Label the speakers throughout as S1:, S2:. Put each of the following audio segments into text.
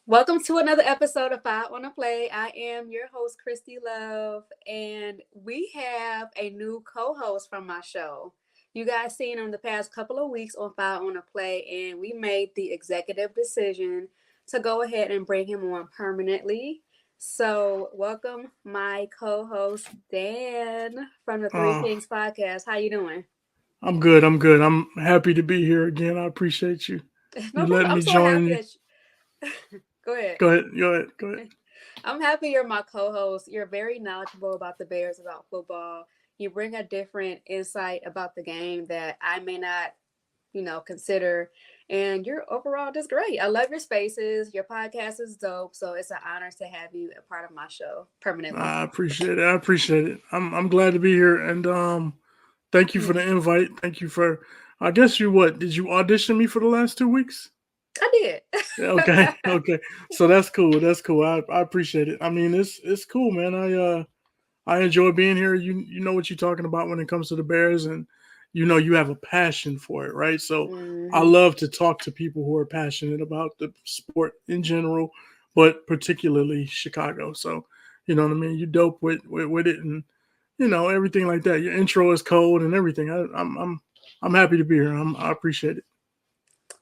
S1: Welcome to another episode of Five on a Play. I am your host, Kristy Love, and we have a new co-host from my show. You guys seen him the past couple of weeks on Five on a Play, and we made the executive decision to go ahead and bring him on permanently. So, welcome my co-host Dan from the Three
S2: Uh,
S1: Kings podcast. How you doing?
S2: I'm good. I'm good. I'm happy to be here again. I appreciate you.
S1: No
S2: You
S1: problem.
S2: letting
S1: I'm
S2: me
S1: so happy
S2: join.
S1: that go ahead.
S2: Go ahead. Go ahead. Go ahead.
S1: I'm happy you're my co-host. You're very knowledgeable about the Bears, about football. You bring a different insight about the game that I may not, consider. And you're overall just great. I love your spaces. Your podcast is dope. So it's an honor to have you a part of my show permanently.
S2: I appreciate it. I appreciate it. I'm glad to be here. And thank you for the invite. Thank you for. I guess you what? Did you audition me for the last 2 weeks?
S1: I did.
S2: Yeah, okay. Okay. So that's cool. That's cool. I appreciate it. I mean, it's cool, man. I enjoy being here. You know what you're talking about when it comes to the Bears, and you know you have a passion for it, right? So I
S1: hmm
S2: love to talk to people who are passionate about the sport in general, but particularly Chicago. So you know what I mean. You dope with it, and you know everything like that. Your intro is cold and everything. I'm happy to be here. I appreciate it.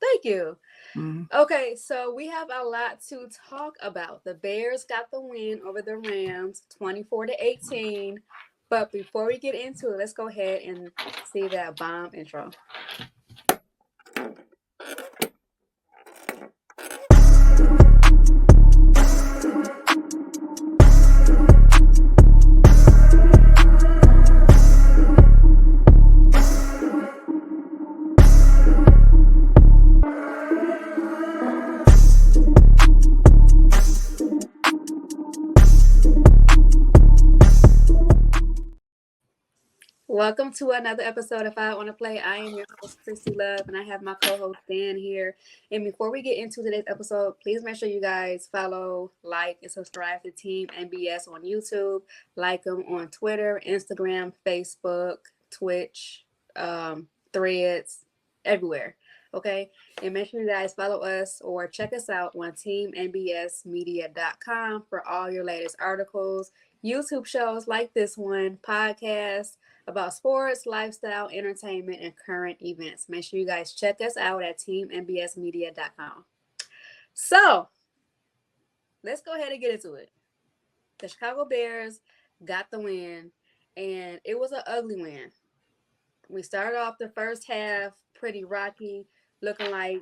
S1: Thank you.
S2: Mhm.
S1: Okay, so we have a lot to talk about. The Bears got the win over the Rams, 24-18. But before we get into it, let's go ahead and see that bomb intro. Welcome to another episode of I Want to Play. I am your host, Kristy Love, and I have my co host, Dan, here. And before we get into today's episode, please make sure you guys follow, like, and subscribe to Team NBS on YouTube. Like them on Twitter, Instagram, Facebook, Twitch, Threads, everywhere. Okay? And make sure you guys follow us or check us out on teamnbsmedia.com for all your latest articles, YouTube shows like this one, podcasts about sports, lifestyle, entertainment, and current events. Make sure you guys check us out at teamnbsmedia.com. So let's go ahead and get into it. The Chicago Bears got the win, and it was an ugly win. We started off the first half pretty rocky, looking like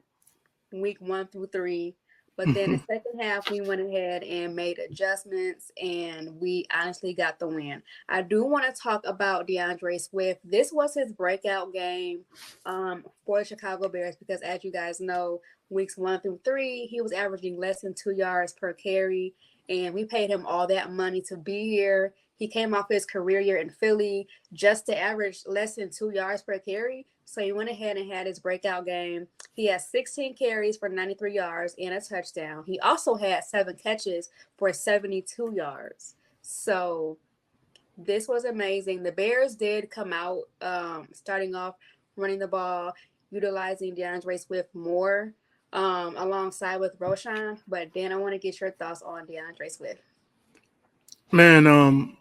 S1: week 1 through 3. But then the second half, we went ahead and made adjustments, and we honestly got the win. I do want to talk about DeAndre Swift. This was his breakout game for the Chicago Bears because, as you guys know, weeks 1 through 3, he was averaging less than 2 yards per carry, and we paid him all that money to be here. He came off his career year in Philly just to average less than 2 yards per carry. So he went ahead and had his breakout game. He has 16 carries for 93 yards and a touchdown. He also had 7 catches for 72 yards. So this was amazing. The Bears did come out starting off running the ball, utilizing DeAndre Swift more alongside with Roshan. But Dan, I want to get your thoughts on DeAndre Swift.
S2: Man,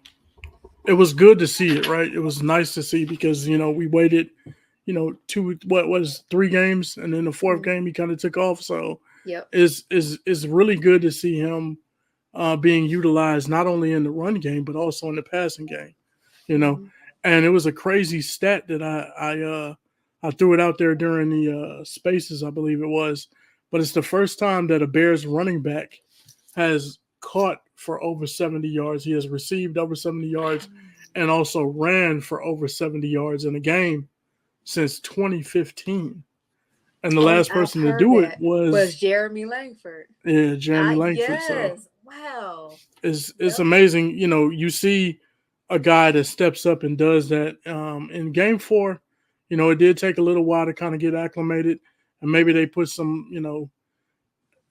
S2: it was good to see it, right? It was nice to see because you know we waited, you know, two what was 3 games, and then the fourth
S1: Mm-hmm.
S2: game he kind of took off. So
S1: Yep.
S2: is really good to see him being utilized not only in the run game but also in the passing game. You know,
S1: Mm-hmm.
S2: and it was a crazy stat that I threw it out there during the spaces, I believe it was, but it's the first time that a Bears running back has caught for over 70 yards. He has received over 70 yards and also ran for over 70 yards in a game since 2015. And the
S1: Oh, and
S2: last
S1: I've
S2: person to
S1: heard
S2: do it
S1: that was
S2: was
S1: Jeremy Langford.
S2: Jeremy Langford. So
S1: Yes. Wow.
S2: it's
S1: Yep.
S2: amazing. You know, you see a guy that steps up and does that in game 4. You know, it did take a little while to kind of get acclimated, and maybe they put some, you know,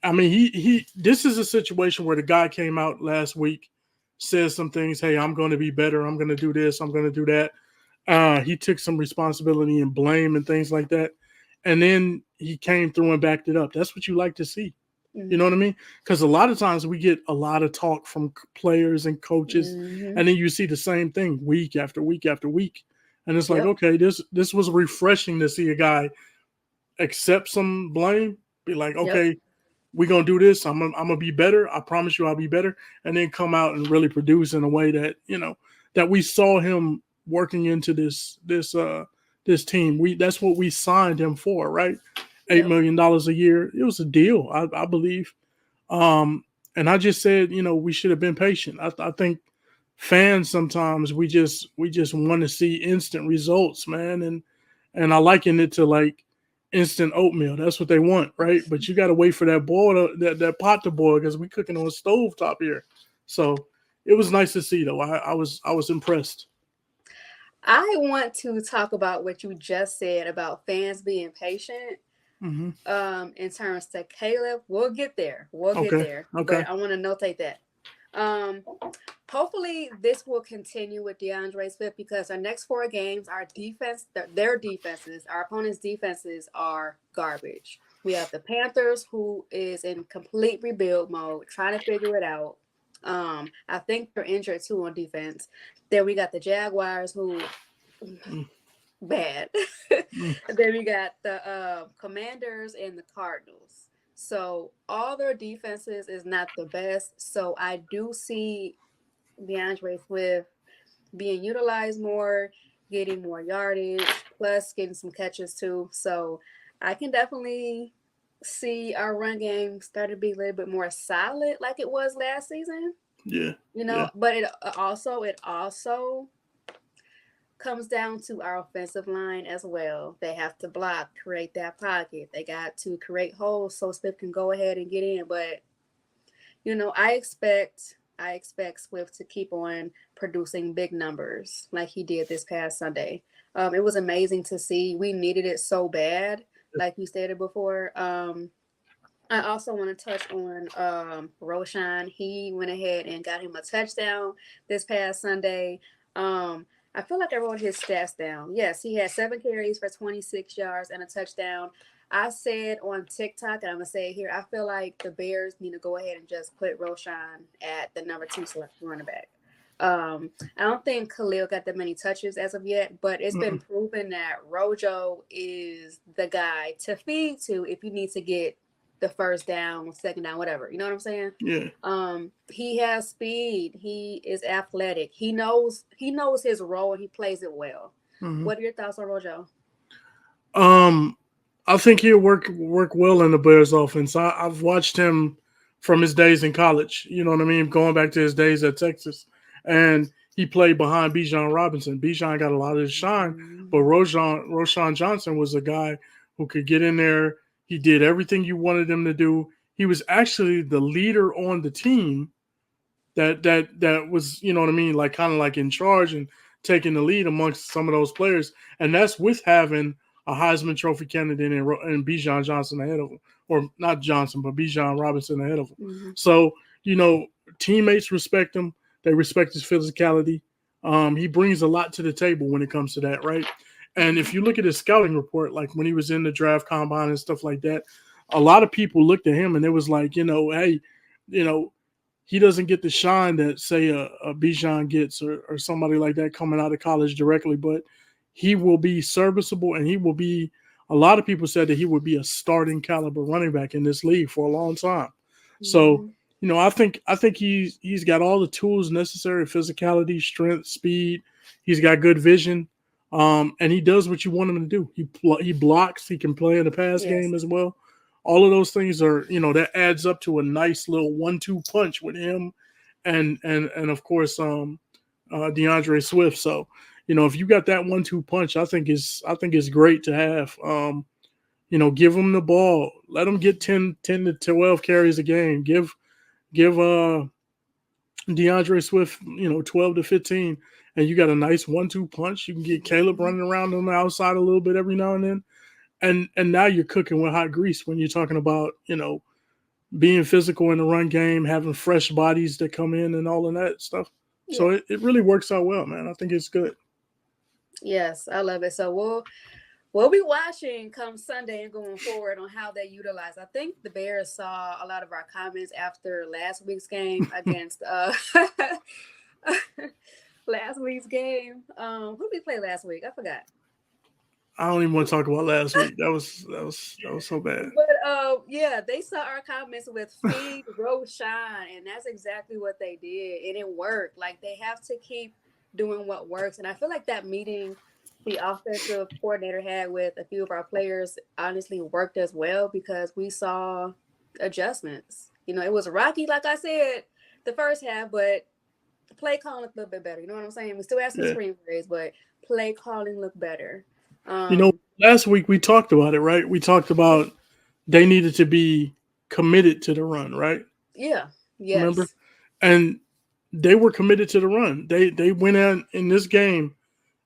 S2: I mean, he. This is a situation where the guy came out last week, says some things. Hey, I'm going to be better. I'm going to do this. I'm going to do that. He took some responsibility and blame and things like that, and then he came through and backed it up. That's what you like to see. You know what I
S1: Mm-hmm.
S2: mean? Because a lot of times we get a lot of talk from players and coaches,
S1: Mm-hmm.
S2: and then you see the same thing week after week after week, and it's like,
S1: Yep.
S2: okay, this was refreshing to see a guy accept some blame, be like,
S1: Yep.
S2: okay, we're gonna do this. I'm gonna be better. I promise you, I'll be better, and then come out and really produce in a way that that we saw him working into this team. That's what we signed him for, right? eight
S1: Yep.
S2: million dollars a year. It was a deal, I believe. Um, and I just said, we should have been patient. I think fans sometimes we just want to see instant results, man, and I liken it to like instant oatmeal. That's what they want, right? But you got to wait for that that pot to boil because we cooking on a stove top here. So it was nice to see, though. I was impressed.
S1: I want to talk about what you just said about fans being patient.
S2: Hmm.
S1: In terms to Caleb, we'll get there. We'll get
S2: Okay.
S1: there.
S2: Okay.
S1: But I want to notate that. Um, hopefully this will continue with DeAndre Swift because our next four games, our defense, their defenses, our opponents' defenses are garbage. We have the Panthers, who is in complete rebuild mode, trying to figure it out. I think they're injured too on defense. Then we got the Jaguars, who
S2: Mm,
S1: bad.
S2: mm,
S1: And then we got the Commanders and the Cardinals. So all their defenses is not the best. So I do see DeAndre Swift being utilized more, getting more yardage, plus getting some catches too. So I can definitely see our run game start to be a little bit more solid like it was last season.
S2: yeah.
S1: You
S2: Yeah.
S1: know, but it also comes down to our offensive line as well. They have to block, create that pocket. They got to create holes so Swift can go ahead and get in. But I expect Swift to keep on producing big numbers like he did this past Sunday. It was amazing to see. We needed it so bad, like you stated before. I also want to touch on Roshan. He went ahead and got him a touchdown this past Sunday. I feel like I wrote his stats down. Yes, he had 7 carries for 26 yards and a touchdown. I said on TikTok, and I'm gonna say it here. I feel like the Bears need to go ahead and just put Roshan at the number 2 running back. I don't think Khalil got that many touches as of yet, but it's been
S2: Mm-mm.
S1: proven that Rojo is the guy to feed to if you need to get the first down, second down, whatever. You know what I'm saying?
S2: Yeah.
S1: He has speed. He is athletic. He knows his role and he plays it well.
S2: Hmm.
S1: What are your thoughts on Rojo?
S2: Um, I think he'll work well in the Bears offense. I've watched him from his days in college. You know what I mean? Going back to his days at Texas, and he played behind Bijan Robinson. Bijan got a lot of his shine, but
S1: Mhm.
S2: Roshan Johnson was a guy who could get in there. He did everything you wanted him to do. He was actually the leader on the team that was, you know what I mean, like kind of like in charge and taking the lead amongst some of those players, and that's with having a Heisman Trophy candidate and Bijan Johnson ahead of him, or not Johnson, but Bijan Robinson ahead of him.
S1: Mhm.
S2: So you know, teammates respect him; they respect his physicality. He brings a lot to the table when it comes to that, right? And if
S1: Mhm.
S2: you look at his scouting report, like when he was in the draft combine and stuff like that, a lot of people looked at him and it was like, hey, you know, he doesn't get the shine that say a Bijan gets or somebody like that coming out of college directly, but he will be serviceable and he will be. A lot of people said that he would be a starting caliber running back in this league for a long time. So
S1: Mhm.
S2: I think he's got all the tools necessary: physicality, strength, speed. He's got good vision, and he does what you want him to do. He blocks. He can play in the pass
S1: Yes.
S2: game as well. All of those things are, that adds up to a nice little 1-2 punch with him, and of course DeAndre Swift. So if you got that 1-2 punch, I think it's great to have. Give him the ball, let him get 10 to 12 carries a game. Give DeAndre Swift, 12 to 15, and you got a nice 1-2 punch. You can get Caleb
S1: Mhm.
S2: running around on the outside a little bit every now and then, and now you're cooking with hot grease when you're talking about being physical in the run game, having fresh bodies that come in and all of that stuff. So
S1: Yeah.
S2: it really works out well, man. I think it's good.
S1: Yes, I love it. So We'll be watching come Sunday and going forward on how they utilize. I think the Bears saw a lot of our comments after last week's game against last week's game. Who did we play last week? I forgot.
S2: I don't even want to talk about last week. That was so bad.
S1: But yeah, they saw our comments with feed, grow, shine, and that's exactly what they did, and it worked. Like they have to keep doing what works, and I feel like that meeting the offensive coordinator had with a few of our players honestly worked as well because we saw adjustments. You know, it was rocky, like I said, the first half, but play calling looked a little bit better. You know what I'm saying? We still had some screen plays, but play calling looked better.
S2: Last week we talked about it, right? We talked about they needed to be committed to the run, right?
S1: Yeah. Yes.
S2: Remember? And they were committed to the run. They went in this game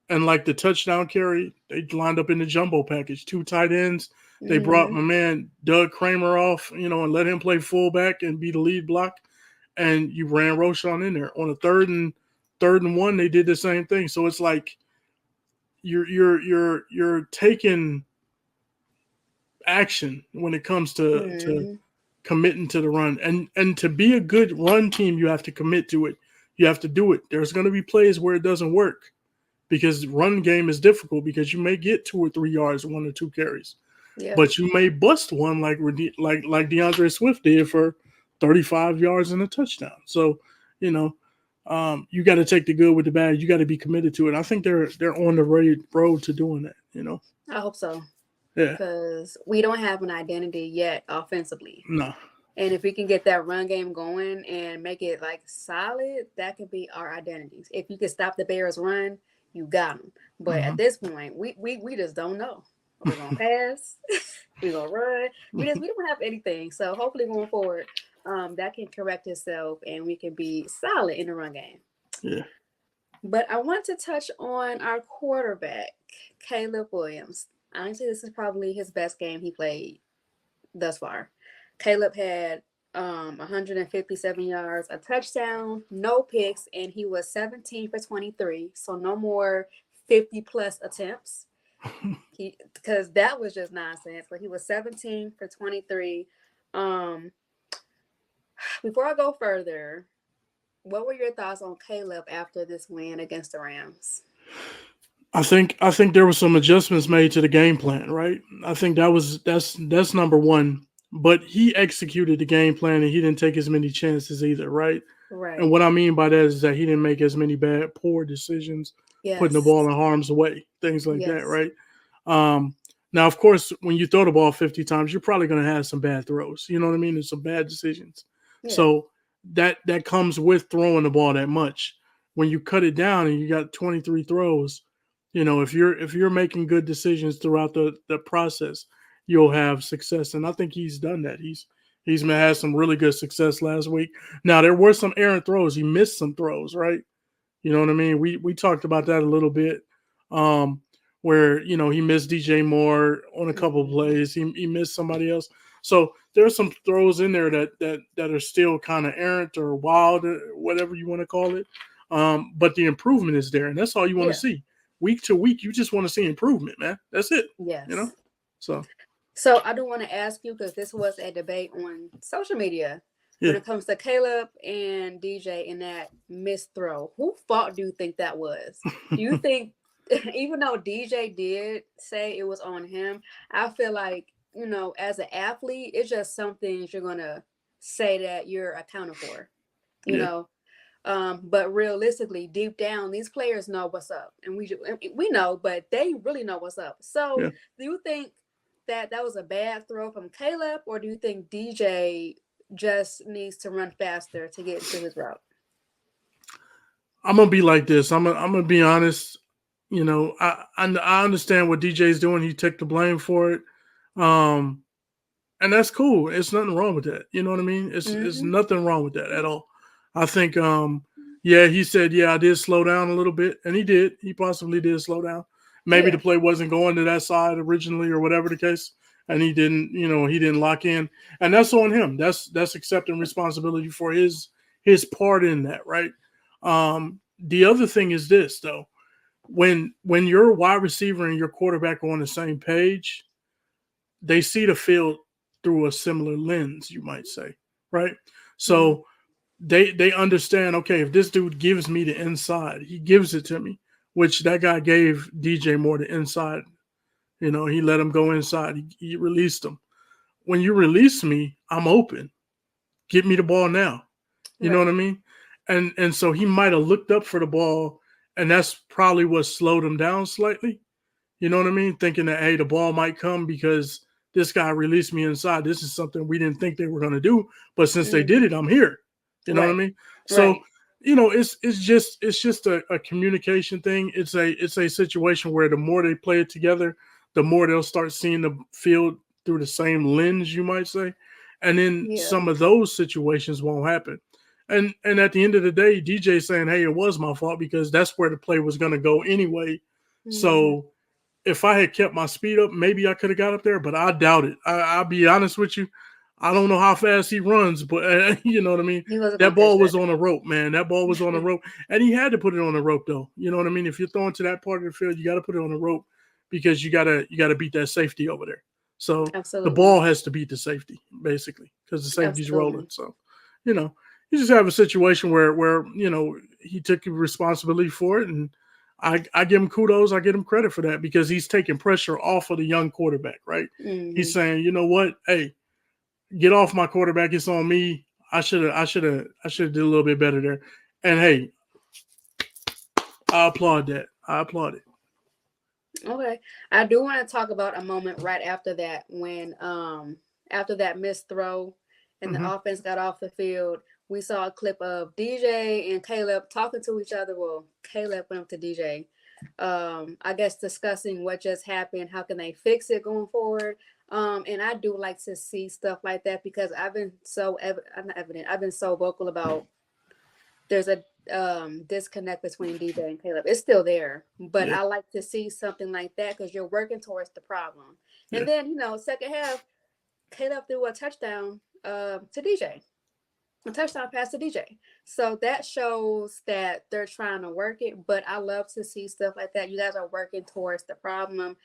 S2: and like the touchdown carry, they lined up in the jumbo package, 2 tight ends. They brought my man Doug Kramer off, and let him play fullback and be the lead block. And you ran Roschon in there on a third and 1. They did the same thing. So it's like you're taking action when it comes to committing to the run. And to be a good run team, you have to commit to it. You have to do it. There's going to be plays where it doesn't work because run game is difficult because you may get 2 or 3 yards, 1 or 2 carries, but you may bust one like DeAndre Swift did for 35 yards and a touchdown. So, you got to take the good with the bad. You got to be committed to it. I think they're on the road to doing that.
S1: I hope so.
S2: Yeah,
S1: because we don't have an identity yet offensively.
S2: No.
S1: And if we can get that run game going and make it like solid, that could be our identities. If you can stop the Bears run, you got them. But at this point, we just don't know. We're gonna pass. We're gonna run. We don't have anything. So hopefully going forward, that can correct itself and we can be solid in the run game.
S2: Yeah.
S1: But I want to touch on our quarterback, Caleb Williams. Honestly, this is probably his best game he played thus far. Caleb had 157 yards, a touchdown, no picks, and he was 17 for 23. So no more 50-plus attempts. Because that was just nonsense. But he was 17 for 23. Before I go further, what were your thoughts on Caleb after this win against the Rams?
S2: I think there were some adjustments made to the game plan, right? I think that's number one. But he executed the game plan and he didn't take as many chances either, right?
S1: Right.
S2: And what I mean by that is that he didn't make as many poor decisions, putting the ball in harm's way, things like that, right? Now, of course, when you throw the ball 50 times, you're probably going to have some bad throws. You know what I mean? There's some bad decisions. Yeah. So that comes with throwing the ball that much. When you cut it down and you got 23 throws, if you're making good decisions throughout the process, you'll have success. And I think he's done that. He's had some really good success last week. Now, there were some errant throws. He missed some throws, right? You know what I mean? We talked about that a little bit, where, he missed DJ Moore on a couple of plays. He missed somebody else. So there's some throws in there that are still kind of errant or wild, or whatever you want to call it. But the improvement is there, and that's all you want to see. Week to week, you just want to see improvement, man. That's it.
S1: Yes.
S2: So
S1: I do want to ask you, because this was a debate on social media when it comes to Caleb and DJ in that missed throw. Whose fault do you think that was? Do you think, even though DJ did say it was on him, I feel like, as an athlete, it's just some things you're going to say that you're accounted for, you know? But realistically, deep down, these players know what's up. And we know, but they really know what's up. So do you think that was a bad throw from Caleb, or do you think DJ just needs to run faster to get into his route?
S2: I'm gonna be like this. I'm gonna be honest. I understand what DJ's doing. He took the blame for it, and that's cool. It's nothing wrong with that. You know what I mean? It's nothing wrong with that at all. I think, he said, I did slow down a little bit, and he did. He possibly did slow down. Maybe the play wasn't going to that side originally or whatever the case, and he didn't lock in. And that's on him. That's accepting responsibility for his part in that, right? The other thing is this, though. when your wide receiver and your quarterback are on the same page, they see the field through a similar lens, you might say, right?
S1: Mm-hmm.
S2: So they understand, okay, if this dude gives me the inside, he gives it to me, which that guy gave DJ Moore the inside. He let him go inside. He released him. When you release me, I'm open. Get me the ball now. You know what
S1: Right.
S2: I mean? And so he might have looked up for the ball, and that's probably what slowed him down slightly. You know what I mean? Thinking that, hey, the ball might come because this guy released me inside. This is something we didn't think they were going to do, but since they did
S1: Mm-hmm.
S2: it, I'm here. You know what I
S1: Right.
S2: mean? So,
S1: Right.
S2: it's just a communication thing. It's a situation where the more they play it together, the more they'll start seeing the field through the same lens, you might say, and then
S1: Yeah.
S2: some of those situations won't happen. And at the end of the day, DJ saying, "Hey, it was my fault because that's where the play was going to go anyway."
S1: Mm-hmm.
S2: So if I had kept my speed up, maybe I could have got up there, but I doubt it. I'll be honest with you. I don't know how fast he runs, but you know what I mean?
S1: He wasn't
S2: That
S1: gonna catch
S2: ball
S1: that.
S2: was on a rope, man. That ball was on a rope. And he had to put it on a rope though. You know what I mean? If you're throwing to that part of the field, you got to put it on a rope because you gotta beat that safety over there. So the
S1: Absolutely.
S2: ball has to beat the safety, basically, because the safety's rolling.
S1: Absolutely.
S2: So, you know, you just have a situation where he took responsibility for it, and I give him kudos. I give him credit for that because he's taking pressure off of the young quarterback, right? He's
S1: Mm-hmm.
S2: saying, you know what, hey, get off my quarterback. It's on me. I should have did a little bit better there. And hey, I applaud that. I applaud it.
S1: Okay. I do want to talk about a moment right after that when after that missed throw and the
S2: Hmm.
S1: offense got off the field, we saw a clip of DJ and Caleb talking to each other. Well, Caleb went up to DJ. I guess discussing what just happened, how can they fix it going forward. And I do like to see stuff like that because I've been so not evident. I've been so vocal about there's a disconnect between DJ and Caleb. It's still there, but
S2: Yeah,
S1: I like to see something like that because you're working towards the problem.
S2: yeah,
S1: And then second half, Caleb threw a touchdown to DJ, a touchdown pass to DJ. So that shows that they're trying to work it. But I love to see stuff like that. You guys are working towards the problem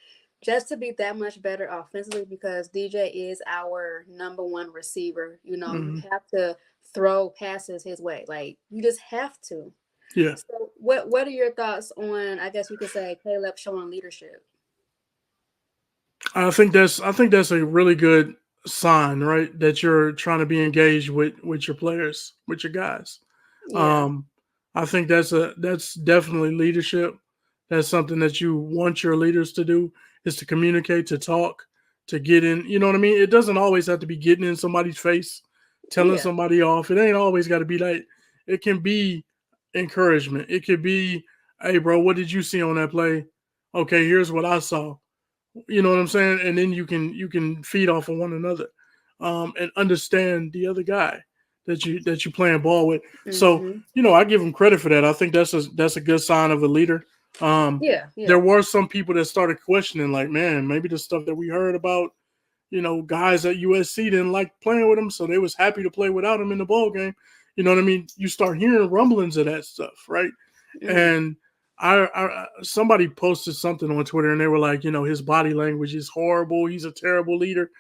S1: just to be that much better offensively because DJ is our number one receiver. You
S2: hmm,
S1: have to throw passes his way. Like you just have to.
S2: yeah.
S1: So what are your thoughts on I guess we could say Caleb showing leadership?
S2: I think that's a really good sign, right? That you're trying to be engaged with your players, with your guys.
S1: Yeah.
S2: Um, I think that's definitely leadership. That's something that you want your leaders to do is to communicate, to talk, to get in. You know what I mean? It doesn't always have to be getting in somebody's face, telling
S1: Yeah.
S2: somebody off. It ain't always got to be like. It can be encouragement. It could be, hey, bro, what did you see on that play? Okay, here's what I saw. You know what I'm saying? And then you can feed off of one another, and understand the other guy that you playing ball with. So
S1: Mhm.
S2: I give him credit for that. I think that's a good sign of a leader. Um,
S1: Yeah,
S2: there
S1: yeah.
S2: were some people that started questioning, like, man, maybe the stuff that we heard about, guys at USC didn't like playing with him, so they was happy to play without him in the ball game. You know what I mean? You start hearing rumblings of that stuff, right?
S1: Mm.
S2: And I somebody posted something on Twitter and they were like, his body language is horrible. He's a terrible leader.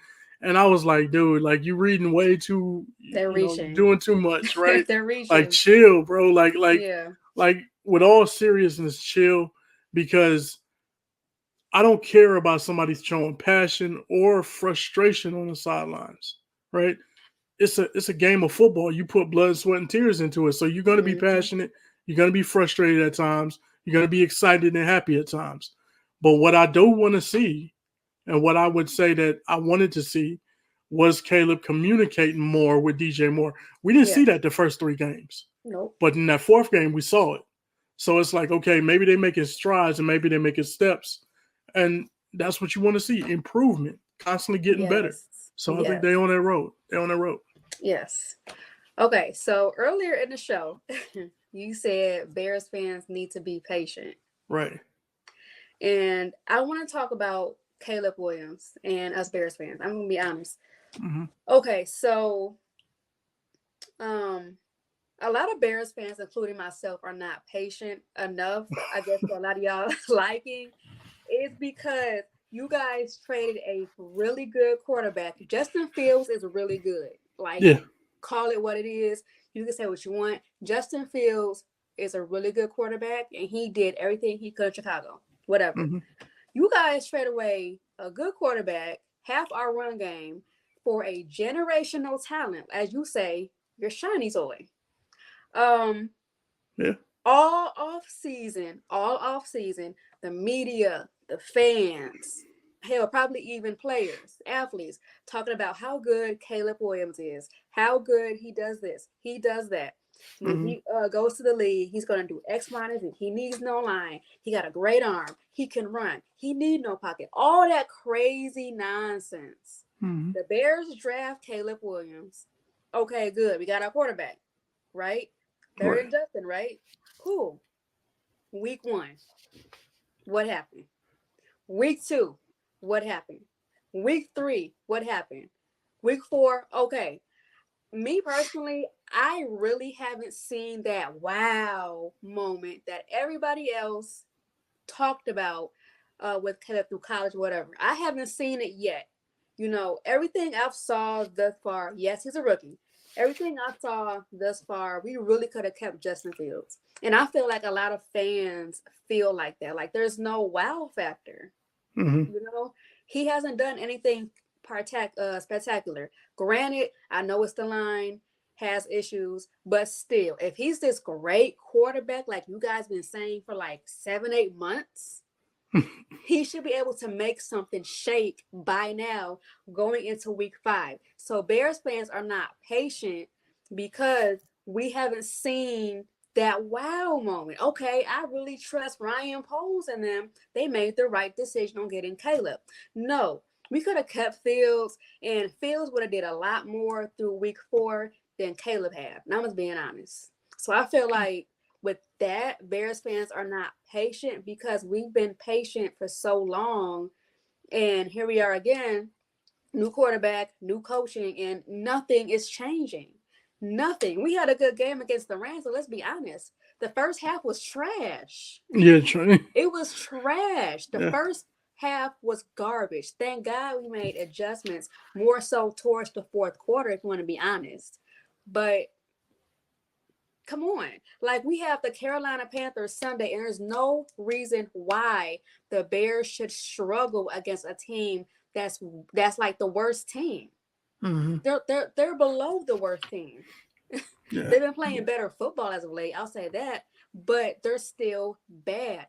S2: And I was like, dude, like you reading way too,
S1: They're
S2: you're
S1: reaching.
S2: doing too much, right?
S1: They're
S2: Like
S1: reaching.
S2: chill, bro.
S1: Yeah.
S2: Like with all seriousness, chill, because I don't care about somebody showing passion or frustration on the sidelines, right? It's a game of football. You put blood, sweat, and tears into it. So you're gonna be
S1: Mhm.
S2: passionate. You're gonna be frustrated at times. You're gonna be excited and happy at times. But what I do want to see, and what I would say that I wanted to see, was Caleb communicating more with DJ Moore. We didn't see
S1: Yes.
S2: that the first 3 games,
S1: Nope.
S2: but in that fourth game we saw it. So it's like, okay, maybe they're making strides and maybe they're making steps, and that's what you want to see: improvement, constantly getting better.
S1: Yes.
S2: So I think
S1: Yes.
S2: they on that road. They're on that road.
S1: Yes. Okay, so earlier in the show, you said Bears fans need to be patient.
S2: Right.
S1: And I want to talk about Caleb Williams and us Bears fans. I'm going to be honest.
S2: Hmm.
S1: Okay, so um A lot of Bears fans, including myself, are not patient enough, I guess, for a lot of y'all liking. It's because you guys traded a really good quarterback. Justin Fields is really good. Like,
S2: Yeah.
S1: call it what it is. You can say what you want. Justin Fields is a really good quarterback, and he did everything he could in Chicago. Whatever.
S2: Mm-hmm.
S1: You guys trade away a good quarterback, half our run game, for a generational talent, as you say, your shiny toy. Um,
S2: Yeah.
S1: all off season, the media, the fans, hell, probably even players, athletes, talking about how good Caleb Williams is, how good he does this, he does that. When
S2: Mm-hmm.
S1: he goes to the league, he's going to do X, Y, and Z. He needs no line. He got a great arm. He can run. He need no pocket. All that crazy nonsense.
S2: Mm-hmm.
S1: The Bears draft Caleb Williams. Okay, good. We got our quarterback, right? Better
S2: Right.
S1: than Justin, right? Cool. Week 1, what happened? Week 2, what happened? Week 3, what happened? Week 4, okay. Me personally, I really haven't seen that wow moment that everybody else talked about with Caleb through college, whatever. I haven't seen it yet. Everything I've saw thus far, yes, he's a rookie. Everything I saw thus far, we really could have kept Justin Fields. And I feel like a lot of fans feel like that. Like there's no wow factor.
S2: Mm-hmm.
S1: You know, he hasn't done anything spectacular. Granted, I know it's the line, has issues, but still, if he's this great quarterback, like you guys been saying for like 7, 8 months, he should be able to make something shake by now going into week 5. So Bears fans are not patient because we haven't seen that wow moment. Okay, I really trust Ryan Poles and them. They made the right decision on getting Caleb. No, we could have kept Fields, and Fields would have did a lot more through week 4 than Caleb had. And I'm just being honest. So I feel like with that, Bears fans are not patient because we've been patient for so long. And here we are again, new quarterback, new coaching, and nothing is changing. Nothing. We had a good game against the Rams, so let's be honest. The first half was trash.
S2: Yeah. True.
S1: It was trash. The
S2: Yeah.
S1: first half was garbage. Thank God we made adjustments more so towards the fourth quarter, if you want to be honest. But come on. Like we have the Carolina Panthers Sunday, and there's no reason why the Bears should struggle against a team that's like the worst team.
S2: Mm-hmm.
S1: They're below the worst team.
S2: Yeah.
S1: They've been playing better football as of late, I'll say that, but they're still bad.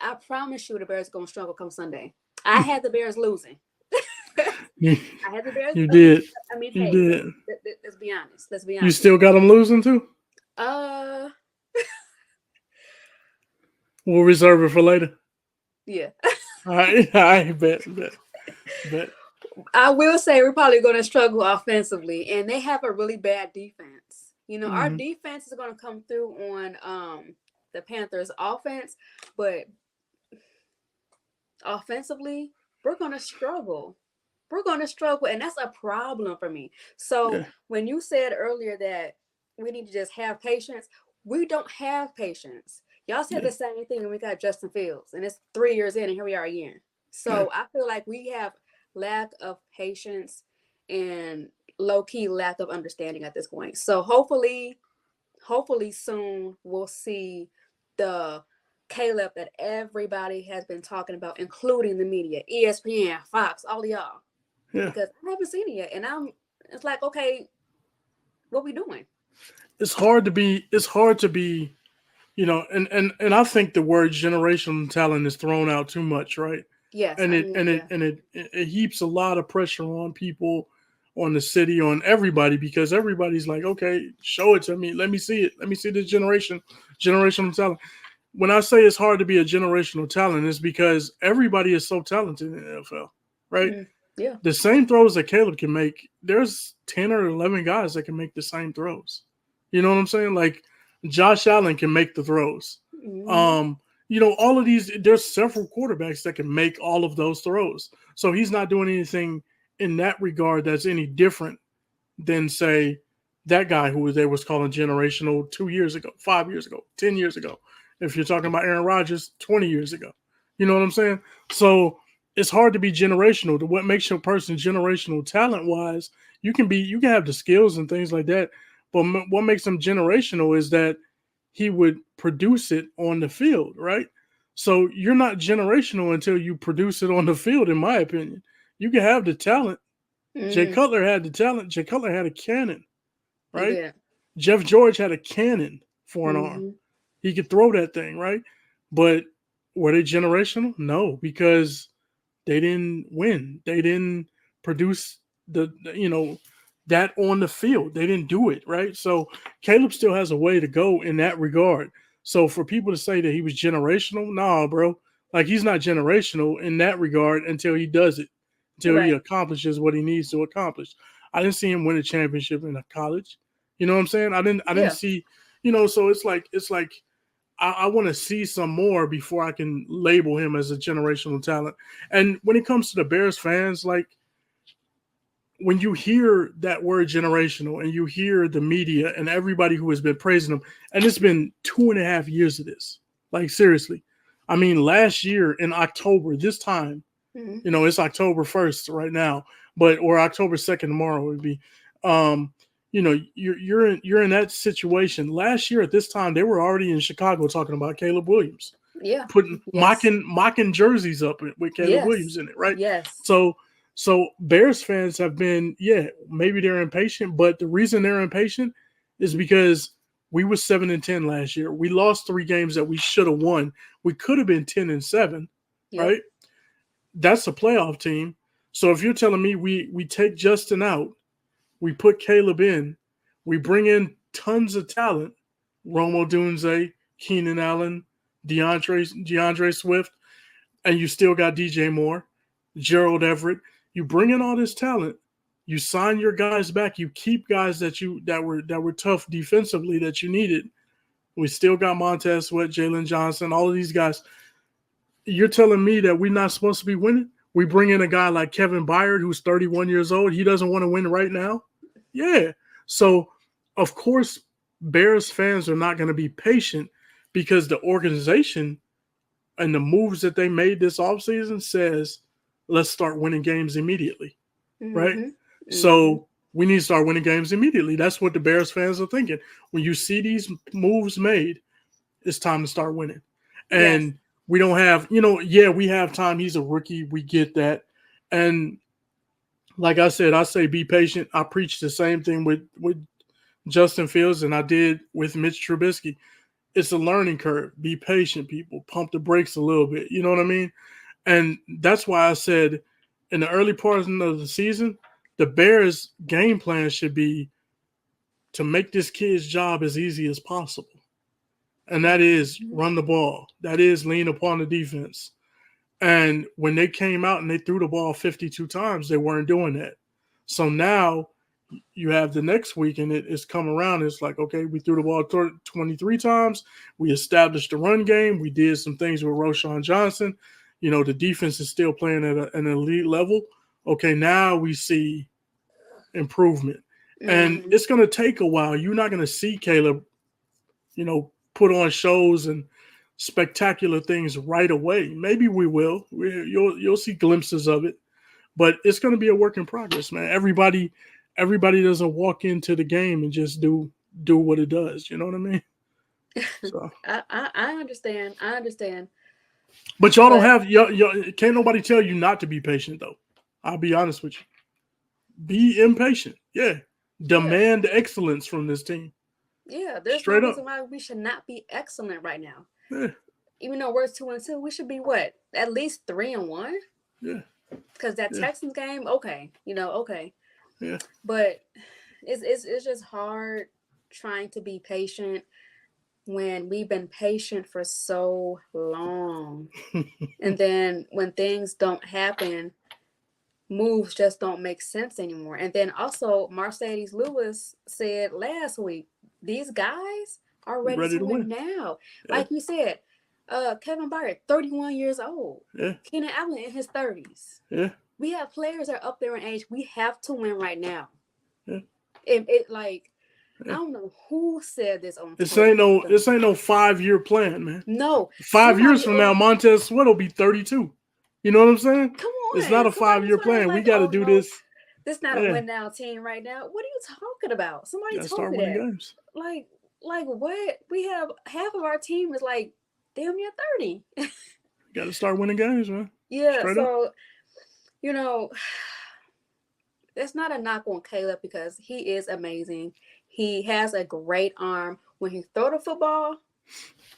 S1: I promise you the Bears are gonna struggle come Sunday. I had the Bears losing.
S2: You,
S1: I had the Bears.
S2: you did.
S1: I mean,
S2: You
S1: hey,
S2: did.
S1: let's be honest. Let's be
S2: You
S1: honest.
S2: still got them losing too?
S1: Uh,
S2: We'll reserve it for later.
S1: yeah.
S2: All right. I bet.
S1: I will say we're probably going to struggle offensively, and they have a really bad defense. Our
S2: Mm-hmm.
S1: defense is going to come through on the Panthers' offense, but offensively, we're going to struggle. We're going to struggle, and that's a problem for me. So
S2: Yeah.
S1: when you said earlier that we need to just have patience, we don't have patience. Y'all said
S2: Yeah.
S1: the same thing when we got Justin Fields, and it's 3 years in, and here we are again. So I feel like we have lack of patience and low-key lack of understanding at this point. So hopefully soon we'll see the Caleb that everybody has been talking about, including the media, ESPN, Fox, all of y'all.
S2: Yeah.
S1: Because I haven't seen it yet. And it's like, okay, what we doing?
S2: It's hard to be. And I think the word generational talent is thrown out too much, right?
S1: Yes,
S2: And
S1: I
S2: it
S1: mean,
S2: and it
S1: yeah.
S2: and it heaps a lot of pressure on people, on the city, on everybody, because everybody's like, okay, show it to me, let me see it, let me see this generational talent. When I say it's hard to be a generational talent, it's because everybody is so talented in the NFL, right?
S1: Mm-hmm. Yeah.
S2: The same throws that Caleb can make, there's 10 or 11 guys that can make the same throws. You know what I'm saying? Like Josh Allen can make the throws.
S1: Mm-hmm.
S2: All of these, there's several quarterbacks that can make all of those throws. So he's not doing anything in that regard that's any different than, say, that guy who they was calling generational 2 years ago, 5 years ago, 10 years ago. If you're talking about Aaron Rodgers, 20 years ago, you know what I'm saying? So it's hard to be generational. What makes your person generational talent wise? You can have the skills and things like that, but what makes them generational is that he would produce it on the field, right? So you're not generational until you produce it on the field, in my opinion. You can have the talent. Jay
S1: Mm-hmm.
S2: Cutler had the talent. Jay Cutler had a cannon,
S1: He
S2: right?
S1: did.
S2: Jeff George had a cannon for an arm.
S1: Mm-hmm.
S2: He could throw that thing, right? But were they generational? No, because they didn't win. They didn't produce that on the field. They didn't do it, right? So Caleb still has a way to go in that regard. So for people to say that he was generational, nah, bro. Like he's not generational in that regard until he does it, until he
S1: Right.
S2: accomplishes what he needs to accomplish. I didn't see him win a championship in a college. You know what I'm saying? I didn't
S1: Yeah.
S2: see, so it's like I want to see some more before I can label him as a generational talent. And when it comes to the Bears fans, like when you hear that word generational and you hear the media and everybody who has been praising them, and it's been 2.5 years of this, like seriously. I mean, last year in October, this time,
S1: Mm-hmm.
S2: it's October 1st right now, but or October 2nd tomorrow would be. Um, you're in that situation. Last year at this time, they were already in Chicago talking about Caleb Williams,
S1: Yeah.
S2: putting
S1: Yes.
S2: mocking jerseys up with Caleb Williams
S1: Yes.
S2: in it, right?
S1: Yes.
S2: So Bears fans have been, yeah, maybe they're impatient, but the reason they're impatient is because we were 7-10 last year. We lost 3 games that we should have won. We could have been 10-7,
S1: Yep.
S2: right? That's a playoff team. So if you're telling me we take Justin out, we put Caleb in, we bring in tons of talent, Romo Dunze, Keenan Allen, DeAndre Swift, and you still got DJ Moore, Gerald Everett. You bring in all this talent, you sign your guys back, you keep guys that were tough defensively that you needed. We still got Montez Sweat, Jalen Johnson, all of these guys. You're telling me that we're not supposed to be winning? We bring in a guy like Kevin Byard, who's 31 years old. He doesn't want to win right now. Yeah. So, of course, Bears fans are not going to be patient because the organization and the moves that they made this offseason says, let's start winning games immediately, right?
S1: Mm-hmm. Mm-hmm.
S2: So we need to start winning games immediately. That's what the Bears fans are thinking. When you see these moves made, it's time to start winning.
S1: Yes.
S2: And we don't have, yeah, we have time. He's a rookie. We get that. And like I said, I say be patient. I preach the same thing with Justin Fields and I did with Mitch Trubisky. It's a learning curve. Be patient, people. Pump the brakes a little bit. You know what I mean? And that's why I said in the early portion of the season, the Bears' game plan should be to make this kid's job as easy as possible. And that is
S1: Mhm.
S2: run the ball. That is lean upon the defense. And when they came out and they threw the ball 52 times, they weren't doing that. So now you have the next week and it's come around. It's like, okay, we threw the ball 23 times. We established the run game. We did some things with Roshan Johnson. The defense is still playing at an elite level. Okay, now we see improvement. And
S1: Mhm.
S2: it's going to take a while. You're not going to see Caleb, put on shows and spectacular things right away. Maybe we will. You'll see glimpses of it, but it's going to be a work in progress, man. Everybody doesn't walk into the game and just do what it does. You know what I mean? So,
S1: I understand. I understand.
S2: but y'all don't
S1: But
S2: have can't nobody tell you not to be patient though. I'll be honest with you. Be impatient. Yeah,
S1: yeah,
S2: demand excellence from this team.
S1: yeah, there's no
S2: Straight up.
S1: reason why we should not be excellent right now.
S2: Yeah,
S1: Even though we're 2-2, we should be what? At least 3-1?
S2: yeah,
S1: Because that
S2: yeah,
S1: Texans game, okay, okay.
S2: yeah.
S1: But it's just hard trying to be patient when we've been patient for so long. And then when things don't happen, moves just don't make sense anymore. And then also, Mercedes Lewis said last week, these guys are
S2: We
S1: ready
S2: ready
S1: to
S2: to
S1: win
S2: win.
S1: now.
S2: Yeah,
S1: Like you said, Kevin Byard, 31 years old.
S2: yeah,
S1: Keenan Allen in his 30s.
S2: yeah,
S1: We have players that are up there in age. We have to win right now.
S2: yeah.
S1: It like I don't know who said this on
S2: This
S1: Twitter.
S2: ain't no 5-year plan, man.
S1: No,
S2: 5 years
S1: somebody
S2: from
S1: over.
S2: now, Montez Sweat will be 32. You know what I'm saying?
S1: Come
S2: It's not
S1: on,
S2: a
S1: somebody was
S2: 5-year
S1: on here
S2: plan. We
S1: like,
S2: got to
S1: oh
S2: do
S1: no,
S2: this.
S1: this not a
S2: Yeah,
S1: win now team right now. What are you talking about? Somebody
S2: got to
S1: told
S2: start
S1: me
S2: winning
S1: that.
S2: games.
S1: Like, what? We have half of our team is like damn near 30.
S2: Got to start winning games, man.
S1: Yeah,
S2: Straight up.
S1: so you know, that's not a knock on Caleb because he is amazing. He has a great arm. When he throw the football,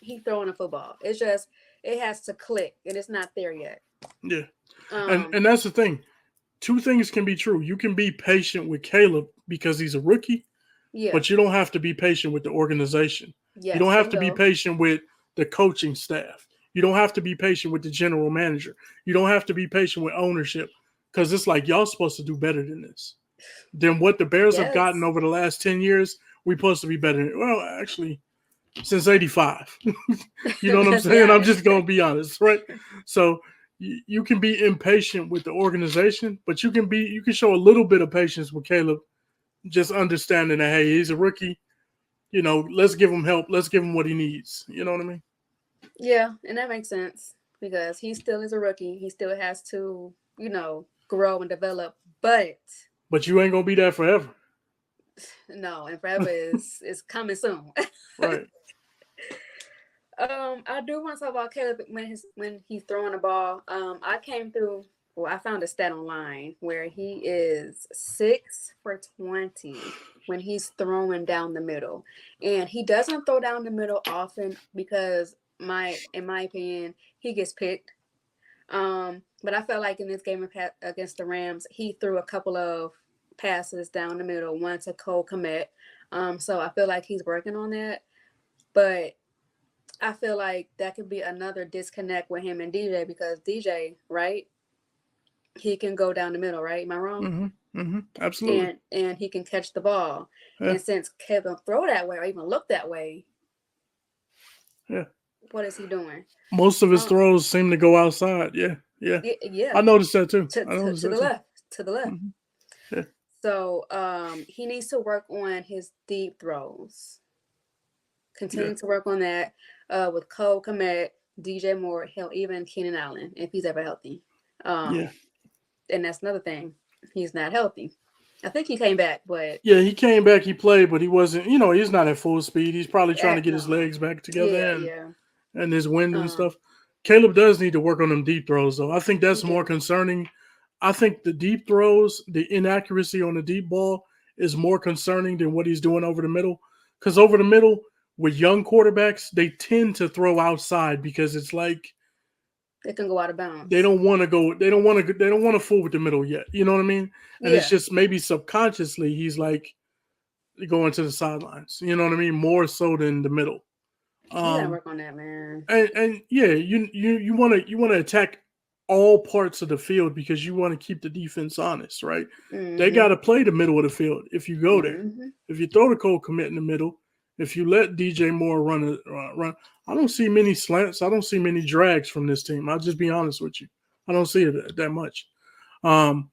S1: he throwing the football. It's just it has to click, and it's not there yet.
S2: Yeah, and
S1: Um,
S2: and that's the thing. Two things can be true. You can be patient with Caleb because he's a rookie,
S1: yeah,
S2: but you don't have to be patient with the organization. You don't
S1: yes,
S2: have to be
S1: bingo.
S2: patient with the coaching staff. You don't have to be patient with the general manager. You don't have to be patient with ownership because it's like y'all supposed to do better than this. Than what the Bears have gotten
S1: Yes,
S2: over the last 10 years, we're supposed to be better. Well, actually, since 85. You know what I'm
S1: let's be
S2: saying? I'm just
S1: honest.
S2: going to be honest, right? So you can be impatient with the organization, but you can show a little bit of patience with Caleb, just understanding that, hey, he's a rookie. Let's give him help. Let's give him what he needs. You know what I mean?
S1: Yeah, and that makes sense because he still is a rookie. He still has to, grow and develop. But
S2: But you ain't going to be there forever.
S1: no, and forever is coming soon.
S2: Right.
S1: I do want to talk about Caleb when he's throwing the ball. I came through. Well, I found a stat online where he is 6 for 20 when he's throwing down the middle, and he doesn't throw down the middle often because in my opinion, he gets picked. But I felt like in this game against the Rams, he threw a couple of passes down the middle, one to Cole Kmet. So I feel like he's working on that, but I feel like that could be another disconnect with him and DJ because DJ, right? He can go down the middle, right? Am I wrong?
S2: Absolutely.
S1: And he can catch the ball.
S2: Yeah.
S1: And since Kevin throw that way or even look that way,
S2: Yeah.
S1: what is he doing?
S2: Most of his
S1: Um,
S2: throws seem to go outside. Yeah. Yeah.
S1: yeah,
S2: I noticed that too.
S1: to,
S2: I
S1: to
S2: noticed
S1: to
S2: that
S1: the
S2: too.
S1: left, to the left.
S2: Hmm. Yeah.
S1: So he needs to work on his deep throws.
S2: Yeah.
S1: Continue to work on that with Cole Komet, DJ Moore, hell, even Keenan Allen if he's ever healthy.
S2: Yeah.
S1: Um, and that's another thing. He's not healthy. I think he came back, but
S2: Yeah, he came back, he played, but he wasn't, he's not at full speed. He's probably trying to get his
S1: no.
S2: legs back together
S1: Yeah,
S2: and
S1: yeah.
S2: and his wind and
S1: Um,
S2: stuff. Caleb does need to work on them deep throws though. I think
S1: he
S2: that's more
S1: do.
S2: concerning. I think the deep throws, the inaccuracy on the deep ball is more concerning than what he's doing over the middle. Because over the middle, with young quarterbacks, they tend to throw outside because it's like
S1: It can go out of
S2: they
S1: bounds.
S2: don't want to go, they don't want to fool with the middle yet. You know what I mean? And it's
S1: Yeah.
S2: just maybe subconsciously he's like going to the sidelines. You know what I mean? More so than the middle.
S1: He gotta
S2: Um,
S1: work on that, man.
S2: and yeah, you want to attack all parts of the field because you want to keep the defense honest, right? They
S1: Mm-hmm.
S2: got to play the middle of the field if you go there.
S1: Mm-hmm.
S2: If you throw the cold commit in the middle, if you let DJ Moore run, I don't see many slants. I don't see many drags from this team. I'll just be honest with you. I don't see it that much. Um,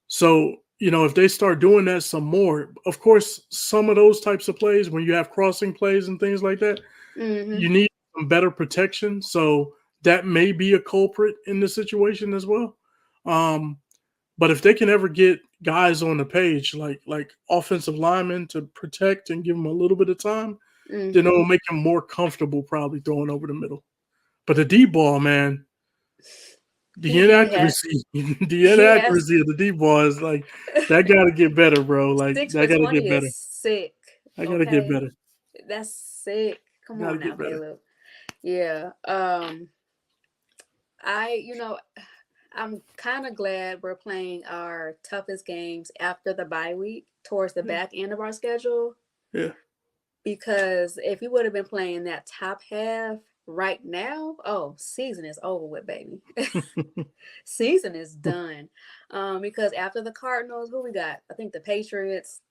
S2: so, if they start doing that some more, of course, some of those types of plays, when you have crossing plays and things like that,
S1: Mm-hmm.
S2: you need some better protection. So that may be a culprit in the situation as well. Um, but if they can ever get guys on the page, like offensive linemen, to protect and give them a little bit of time, then
S1: Mm-hmm.
S2: it'll make them more comfortable probably throwing over the middle. But the deep ball, man, the
S1: He has
S2: inaccuracy, the
S1: he has
S2: inaccuracy of the deep ball is like that. Got to get better, bro. Like
S1: six
S2: that
S1: for
S2: got to
S1: 20
S2: get better.
S1: is sick.
S2: I got to get
S1: Okay.
S2: better.
S1: That's sick. Come
S2: Got to
S1: on now,
S2: get better.
S1: Caleb. Yeah. I, I'm kind of glad we're playing our toughest games after the bye week towards the
S2: Yeah,
S1: back end of our schedule
S2: yeah.
S1: because if we would have been playing that top half right now, oh, season is over with, baby. Season is done. Because after the Cardinals, who we got? I think the Patriots.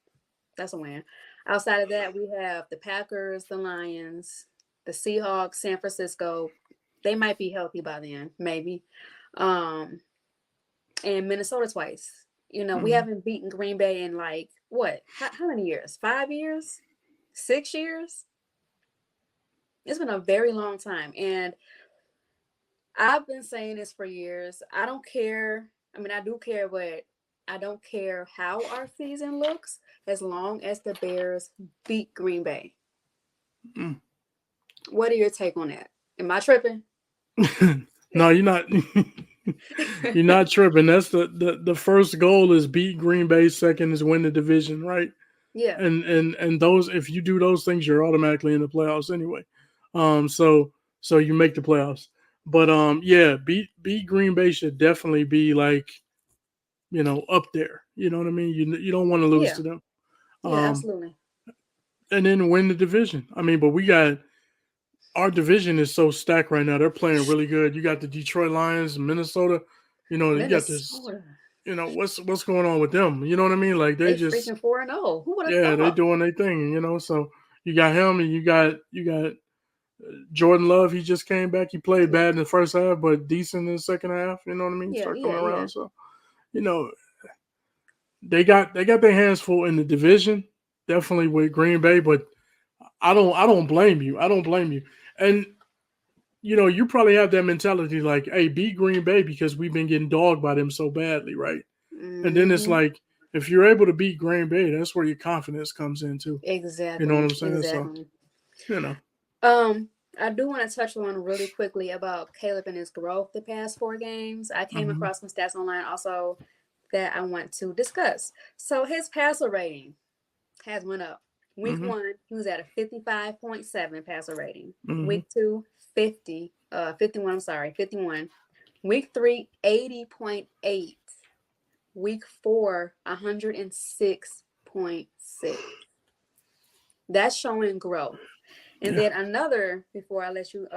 S1: That's a win. Outside of that, we have the Packers, the Lions, the Seahawks, San Francisco. They might be healthy by then, maybe. Um, and Minnesota twice. We
S2: Mhm.
S1: haven't beaten Green Bay in like what? How many years? 5 years? 6 years. It's been a very long time. And I've been saying this for years. I don't care. I mean, I do care, but I don't care how our season looks as long as the Bears beat Green Bay.
S2: Mm.
S1: What are your take on that? Am I tripping?
S2: No, you're not. You're not tripping. That's the first goal is beat Green Bay. Second is win the division, right?
S1: Yeah.
S2: And those, if you do those things, you're automatically in the playoffs anyway. So you make the playoffs. But yeah, beat Green Bay should definitely be like, up there. You know what I mean? You don't want to lose
S1: Yeah.
S2: to them.
S1: Yeah,
S2: Um,
S1: absolutely.
S2: and then win the division. I mean, but we got our division is so stacked right now. They're playing really good. You got the Detroit Lions, Minnesota. You got this.
S1: Minnesota.
S2: What's going on with them? You know what I mean? Like they
S1: They
S2: just,
S1: freaking 4-0. Who would have
S2: yeah, they
S1: thought?
S2: doing their thing. So you got him, and you got Jordan Love. He just came back. He played
S1: Yeah.
S2: bad in the first half, but decent in the second half. You know what I mean?
S1: Yeah,
S2: Start
S1: yeah,
S2: coming
S1: yeah.
S2: around. So you know they got their hands full in the division, definitely with Green Bay. But I don't blame you. I don't blame you. And you probably have that mentality like, hey, beat Green Bay because we've been getting dogged by them so badly, right? And then it's
S1: Hmm.
S2: like, if you're able to beat Green Bay, that's where your confidence comes in too. You know what
S1: Exactly.
S2: I'm saying? So,
S1: Exactly.
S2: you know.
S1: I do want to touch on really quickly about Caleb and his growth the past 4 games. I came
S2: Hmm.
S1: across some stats online also that I want to discuss. So his passer rating has went up. Week
S2: Hmm.
S1: 1, he was at a 55.7 passer rating.
S2: Hmm.
S1: Week 2, 51, I'm sorry, 51. Week 3, 80.8. Week 4, 106.6. That's showing growth. And
S2: Yeah.
S1: then another, before I let you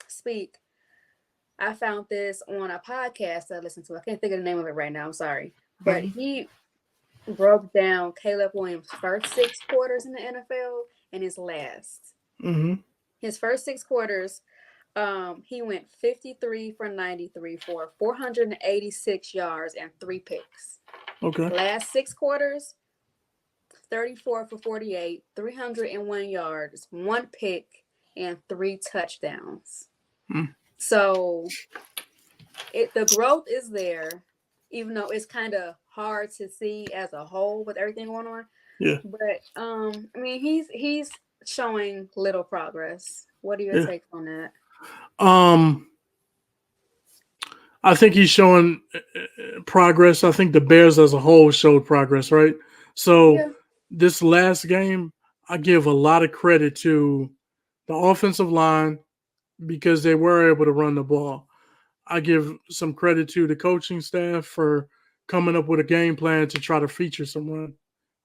S1: speak, I found this on a podcast that I listened to. I can't think of the name of it right now. I'm sorry. But
S2: Hmm.
S1: he broke down Caleb Williams' first 6 quarters in the NFL and his last.
S2: Hmm.
S1: His first 6 quarters, he went 53 for 93 for 486 yards and 3 picks.
S2: Okay.
S1: Last 6 quarters, 34 for 48, 301 yards, 1 pick, and 3 touchdowns.
S2: Mm.
S1: So the growth is there, even though it's kind of hard to see as a whole with everything going on.
S2: Yeah.
S1: But I mean, he's showing little progress. What are your
S2: Yeah.
S1: takes on that?
S2: Um, I think he's showing progress. I think the Bears as a whole showed progress, right? So
S1: Yeah.
S2: this last game, I give a lot of credit to the offensive line because they were able to run the ball. I give some credit to the coaching staff for coming up with a game plan to try to feature some run,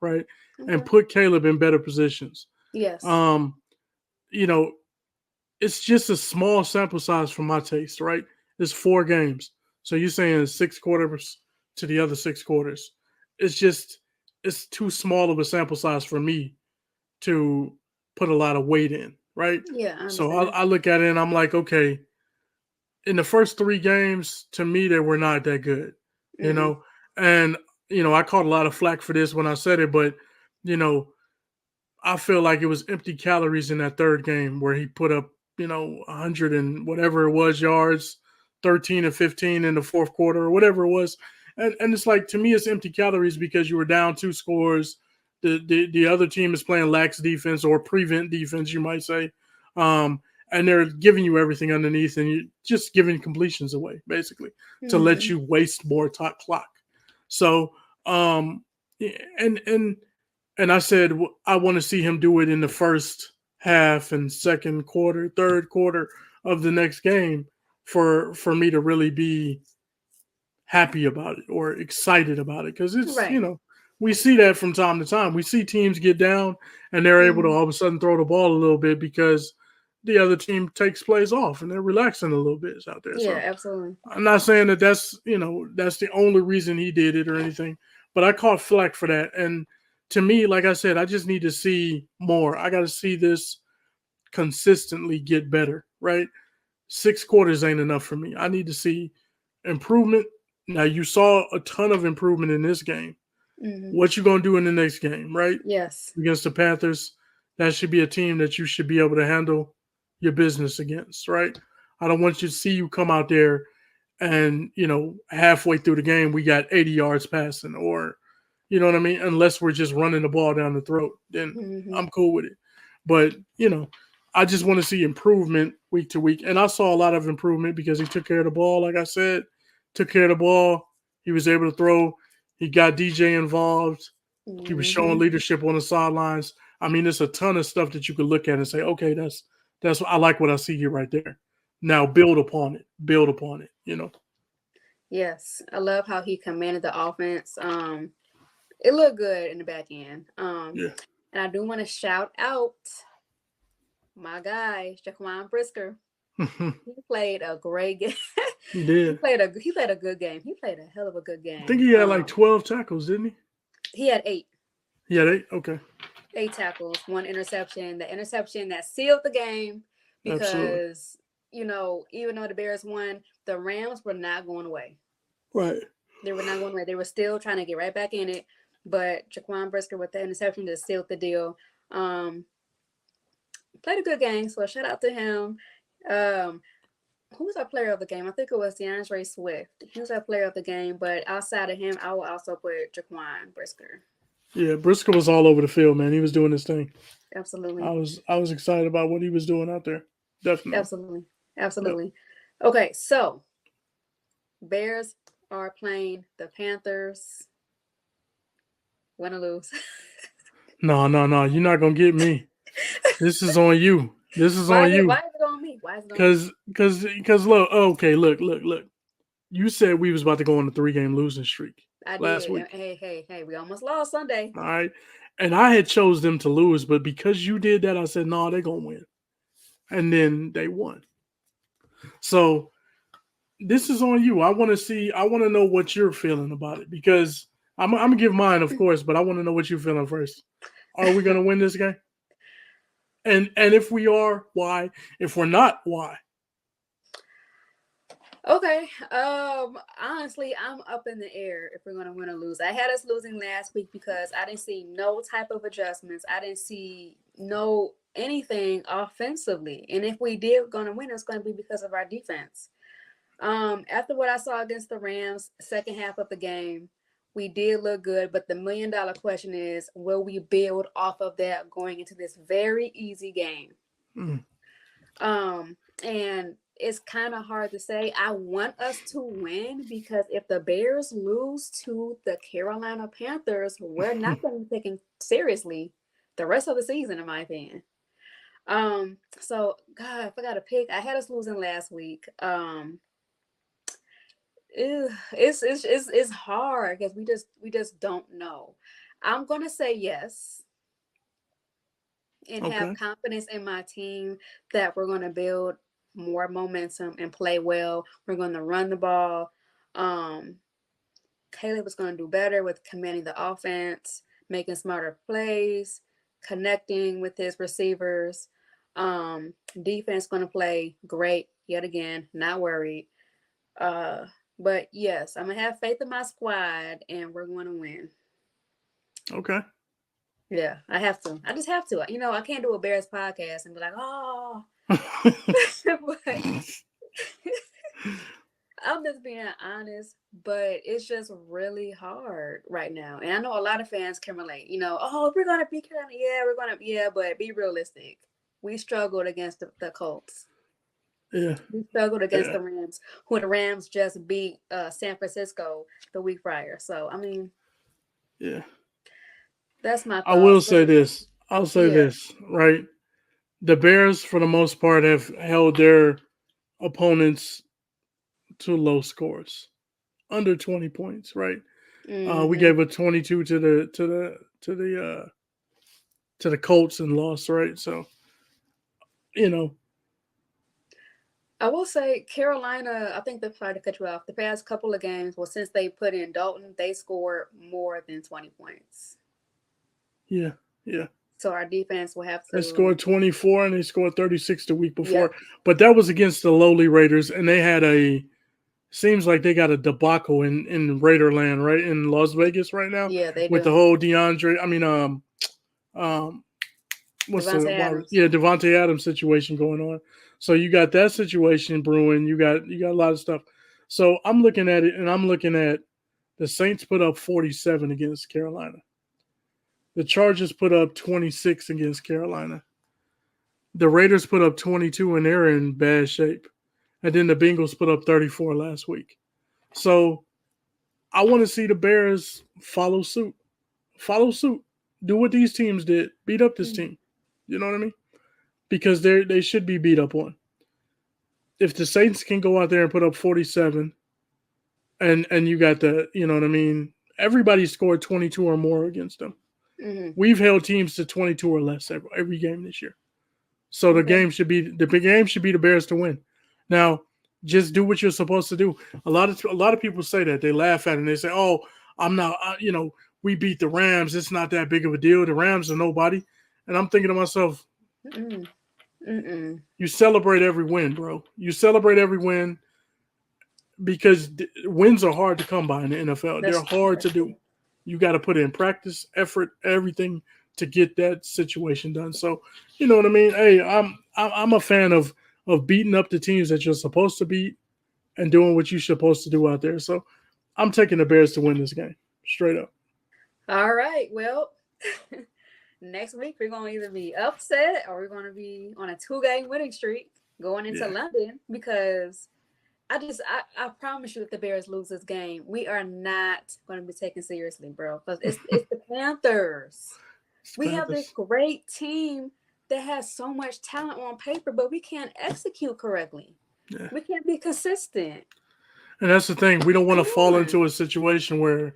S2: right? And
S1: Okay.
S2: put Caleb in better positions.
S1: Yes.
S2: Um, you know, it's just a small sample size for my taste, right? It's 4 games. So you're saying 6 quarters to the other 6 quarters. It's just it's too small of a sample size for me to put a lot of weight in, right?
S1: Yeah, I
S2: So I,
S1: understand.
S2: I look at it and I'm like, okay, in the first 3 games, to me, they were not that good, you
S1: Mm-mm.
S2: know. And I caught a lot of flack for this when I said it, but you know, I feel like it was empty calories in that third game where he put up, 100 and whatever it was yards, 13 and 15 in the fourth quarter or whatever it was. And it's like, to me, it's empty calories because you were down 2 scores. The other team is playing lax defense or prevent defense, you might say. And they're giving you everything underneath and you're just giving completions away, basically, to let
S1: Mm-hmm.
S2: you waste more clock. So, um, and and I said I want to see him do it in the first half and second quarter, third quarter of the next game for me to really be happy about it or excited about it because it's
S1: Right.
S2: we see that from time to time. We see teams get down and they're able to
S1: Mm-hmm.
S2: all of a sudden throw the ball a little bit because the other team takes plays off and they're relaxing a little bit out there.
S1: Yeah,
S2: So
S1: absolutely.
S2: I'm not saying that that's the only reason he did it or anything, but I caught flack for that. And to me, like I said, I just need to see more. I got to see this consistently get better, right? 6 quarters ain't enough for me. I need to see improvement. Now you saw a ton of improvement in this game.
S1: Mm-hmm.
S2: What you gonna do in the next game, right?
S1: Yes.
S2: Against the Panthers. that should be a team that you should be able to handle your business against, right? I don't want you to see you come out there and, halfway through the game, we got 80 yards passing, or, you know what I mean? Unless we're just running the ball down the throat, then
S1: Mm-hmm.
S2: I'm cool with it. But, I just want to see improvement week to week. And I saw a lot of improvement because he took care of the ball, like I said, took care of the ball. He was able to throw. He got DJ involved. He was
S1: Mm-hmm.
S2: showing leadership on the sidelines. I mean, there's a ton of stuff that you could look at and say, okay, that's I like what I see here right there. Now build upon it. Build upon it.
S1: Yes, I love how he commanded the offense. It looked good in the back end.
S2: Yeah.
S1: And I do want to shout out my guy, Jaquan Brisker. He played a great game.
S2: He
S1: he
S2: did.
S1: played a good game. He played a hell of a good
S2: I think
S1: game.
S2: he had like 12 tackles, didn't he?
S1: He had eight.
S2: He had 8? Okay.
S1: 8 tackles, 1 interception. The interception that sealed the game
S2: Absolutely.
S1: because, even though the Bears won, the Rams were not going away.
S2: Right.
S1: They were not going away. They were still trying to get right back in it. But Jaquan Brisker with the interception just sealed the deal. Played a good game, so shout out to him. Who was our player of the game? I think it was DeAndre Swift. He was our player of the game, but outside of him, I will also put Jaquan Brisker.
S2: Yeah, Brisker was all over the field, man. He was doing his thing.
S1: Absolutely.
S2: I was excited about what he was doing out there. Definitely.
S1: Absolutely. Absolutely.
S2: Yep.
S1: Okay, so Bears are playing the Panthers. Win or lose.
S2: No. You're not gonna get me. This is on you. This is on you.
S1: Why is it on me? Why is it on me?
S2: Because look, okay, look. You said we was about to go on a 3-game losing streak
S1: I
S2: last
S1: did.
S2: week.
S1: Hey, we almost lost Sunday.
S2: All right. And I had chose them to lose, but because you did that, I said, no, they're gonna win. And then they won. So this is on you. I want to know what you're feeling about it, because I'm gonna give mine, of course, but I want to know what you're feeling first. Are we gonna win this game? And if we are, why? If we're not, why?
S1: Okay. Honestly, I'm up in the air if we're gonna win or lose. I had us losing last week because I didn't see no type of adjustments. I didn't see no anything offensively. And if we did gonna win, it's gonna be because of our defense. After what I saw against the Rams, second half of the game, we did look good, but the $1,000,000 question is, will we build off of that going into this very easy game?
S2: Mm.
S1: And it's kind of hard to say. I want us to win because if the Bears lose to the Carolina Panthers, we're not going to be taken seriously the rest of the season, in my opinion. So God, if I got to pick, I had us losing last week. It's hard because we just don't know. I'm gonna say yes and have
S2: Okay.
S1: confidence in my team that we're gonna build more momentum and play well. We're gonna run the ball. Caleb is gonna do better with commanding the offense, making smarter plays, connecting with his receivers. Defense gonna play great yet again. Not worried. But yes, I'm gonna have faith in my squad, and we're going to win.
S2: Okay.
S1: Yeah, I have to. I just have to. I can't do a Bears podcast and be like, oh. But I'm just being honest. But it's just really hard right now, and I know a lot of fans can relate. Oh, we're gonna beat Carolina. Yeah, but be realistic. We struggled against the Colts.
S2: Yeah.
S1: We struggled against
S2: Yeah.
S1: the Rams, who the Rams just beat San Francisco the week prior. So,
S2: Yeah.
S1: that's my
S2: I will
S1: thoughts.
S2: say this. I'll say
S1: Yeah,
S2: this, right? The Bears, for the most part, have held their opponents to low scores, under 20 points, right? We
S1: hmm
S2: gave a 22 to the Colts and lost, right? So, you know,
S1: I will say Carolina, I think they've tried to cut you off. The past couple of games, well, since they put in Dalton, they scored more than 20 points.
S2: yeah, yeah.
S1: So our defense will have
S2: They
S1: to,
S2: scored 24 and they scored 36 the week before.
S1: yep,
S2: But that was against the lowly Raiders, and they had seems like they got a debacle in Raiderland, right? In Las Vegas right now
S1: yeah, they
S2: with the
S1: do.
S2: whole DeAndre. I mean, um, what's the
S1: Devontae Adams.
S2: Devontae Adams situation going on. So you got that situation brewing. You got a lot of stuff. So I'm looking at it, and I'm looking at the Saints put up 47 against Carolina. The Chargers put up 26 against Carolina. The Raiders put up 22, and they're in bad shape. And then the Bengals put up 34 last week. So I want to see the Bears follow suit. Follow suit. Do what these teams did. Beat up this team. You know what I mean? Because they should be beat up on. If the Saints can go out there and put up 47, and you got the, you know what I mean? Everybody scored 22 or more against them.
S1: Mm-hmm.
S2: We've held teams to 22 or less every game this year. So the game should be the Bears to win. Now, just do what you're supposed to do. A lot of people say that. They laugh at it and they say, "Oh, I'm not. We beat the Rams. It's not that big of a deal. The Rams are nobody." And I'm thinking to myself, you celebrate every win, bro. You celebrate every win because wins are hard to come by in the NFL. They're hard to do. You got to put in practice, effort, everything to get that situation done. So, you know what I mean? Hey, I'm a fan of beating up the teams that you're supposed to beat and doing what you're supposed to do out there. So, I'm taking the Bears to win this game, straight up.
S1: All right. Well, next week we're going to either be upset or we're going to be on a 2-game winning streak going into London because I promise you if the Bears lose this game, we are not going to be taken seriously, bro. Because it's the Panthers. We have this great team that has so much talent on paper, but we can't execute correctly. Yeah. We can't be consistent.
S2: And that's the thing. We don't want to fall into a situation where,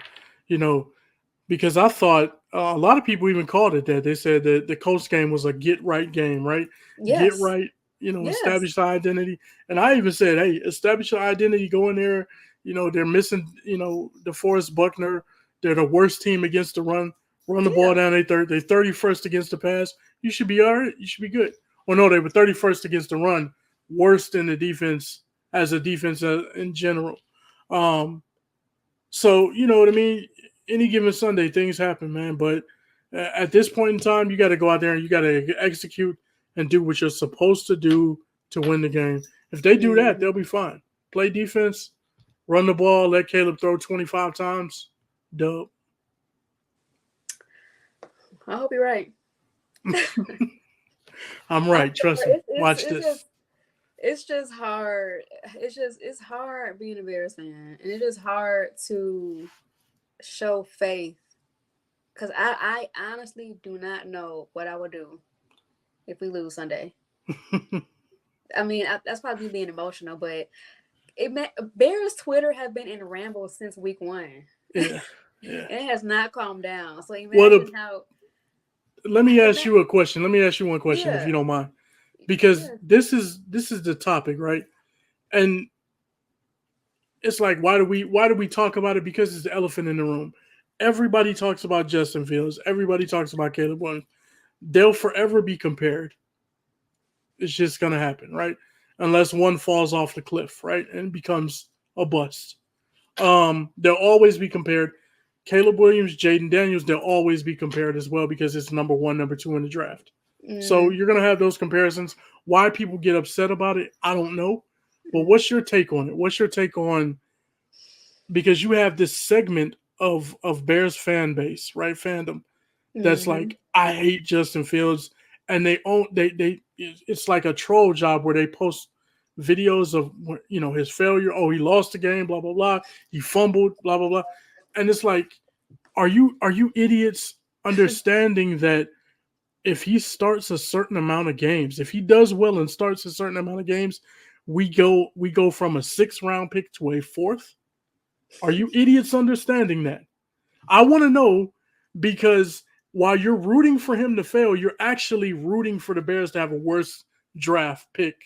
S2: because I thought a lot of people even called it that. They said that the Colts game was a get-right game, right?
S1: Yes.
S2: Get right, establish the identity. And I even said, hey, establish your identity, go in there. They're missing, DeForest Buckner. They're the worst team against the run. Run the ball down. They're 31st against the pass. You should be all right. You should be good. Well, no, they were 31st against the run. Worst in the defense as a defense in general. So, you know what I mean? Any given Sunday, things happen, man. But at this point in time, you got to go out there and you got to execute and do what you're supposed to do to win the game. If they do that, they'll be fine. Play defense, run the ball, let Caleb throw 25 times. Dub.
S1: I hope you're right.
S2: I'm right. Trust me. Watch this.
S1: It's just hard. It's hard being a Bears fan. And it is hard to show faith. Because I honestly do not know what I would do if we lose Sunday. I mean, that's probably being emotional, but Bears Twitter have been in ramble since week 1.
S2: Yeah.
S1: And it has not calmed down. So imagine how.
S2: Let me ask you a question. Let me ask you one question, if you don't mind, because this is the topic, right? And it's like, why do we talk about it? Because it's the elephant in the room. Everybody talks about Justin Fields. Everybody talks about Caleb Williams. They'll forever be compared. It's just gonna happen, right? Unless one falls off the cliff, right, and becomes a bust. They'll always be compared. Caleb Williams, Jaden Daniels, they'll always be compared as well because it's number 1, number 2 in the draft. So you're going to have those comparisons. Why people get upset about it, I don't know. But what's your take on it? What's your take on, because you have this segment of Bears fan base, right, fandom, that's like, I hate Justin Fields, and they it's like a troll job where they post videos of, his failure. Oh, he lost the game, blah, blah, blah. He fumbled, blah, blah, blah. And it's like, are you idiots understanding that if he starts a certain amount of games, if he does well and starts a certain amount of games, we go from a 6th round pick to a 4th? Are you idiots understanding that? I want to know, because while you're rooting for him to fail, you're actually rooting for the Bears to have a worse draft pick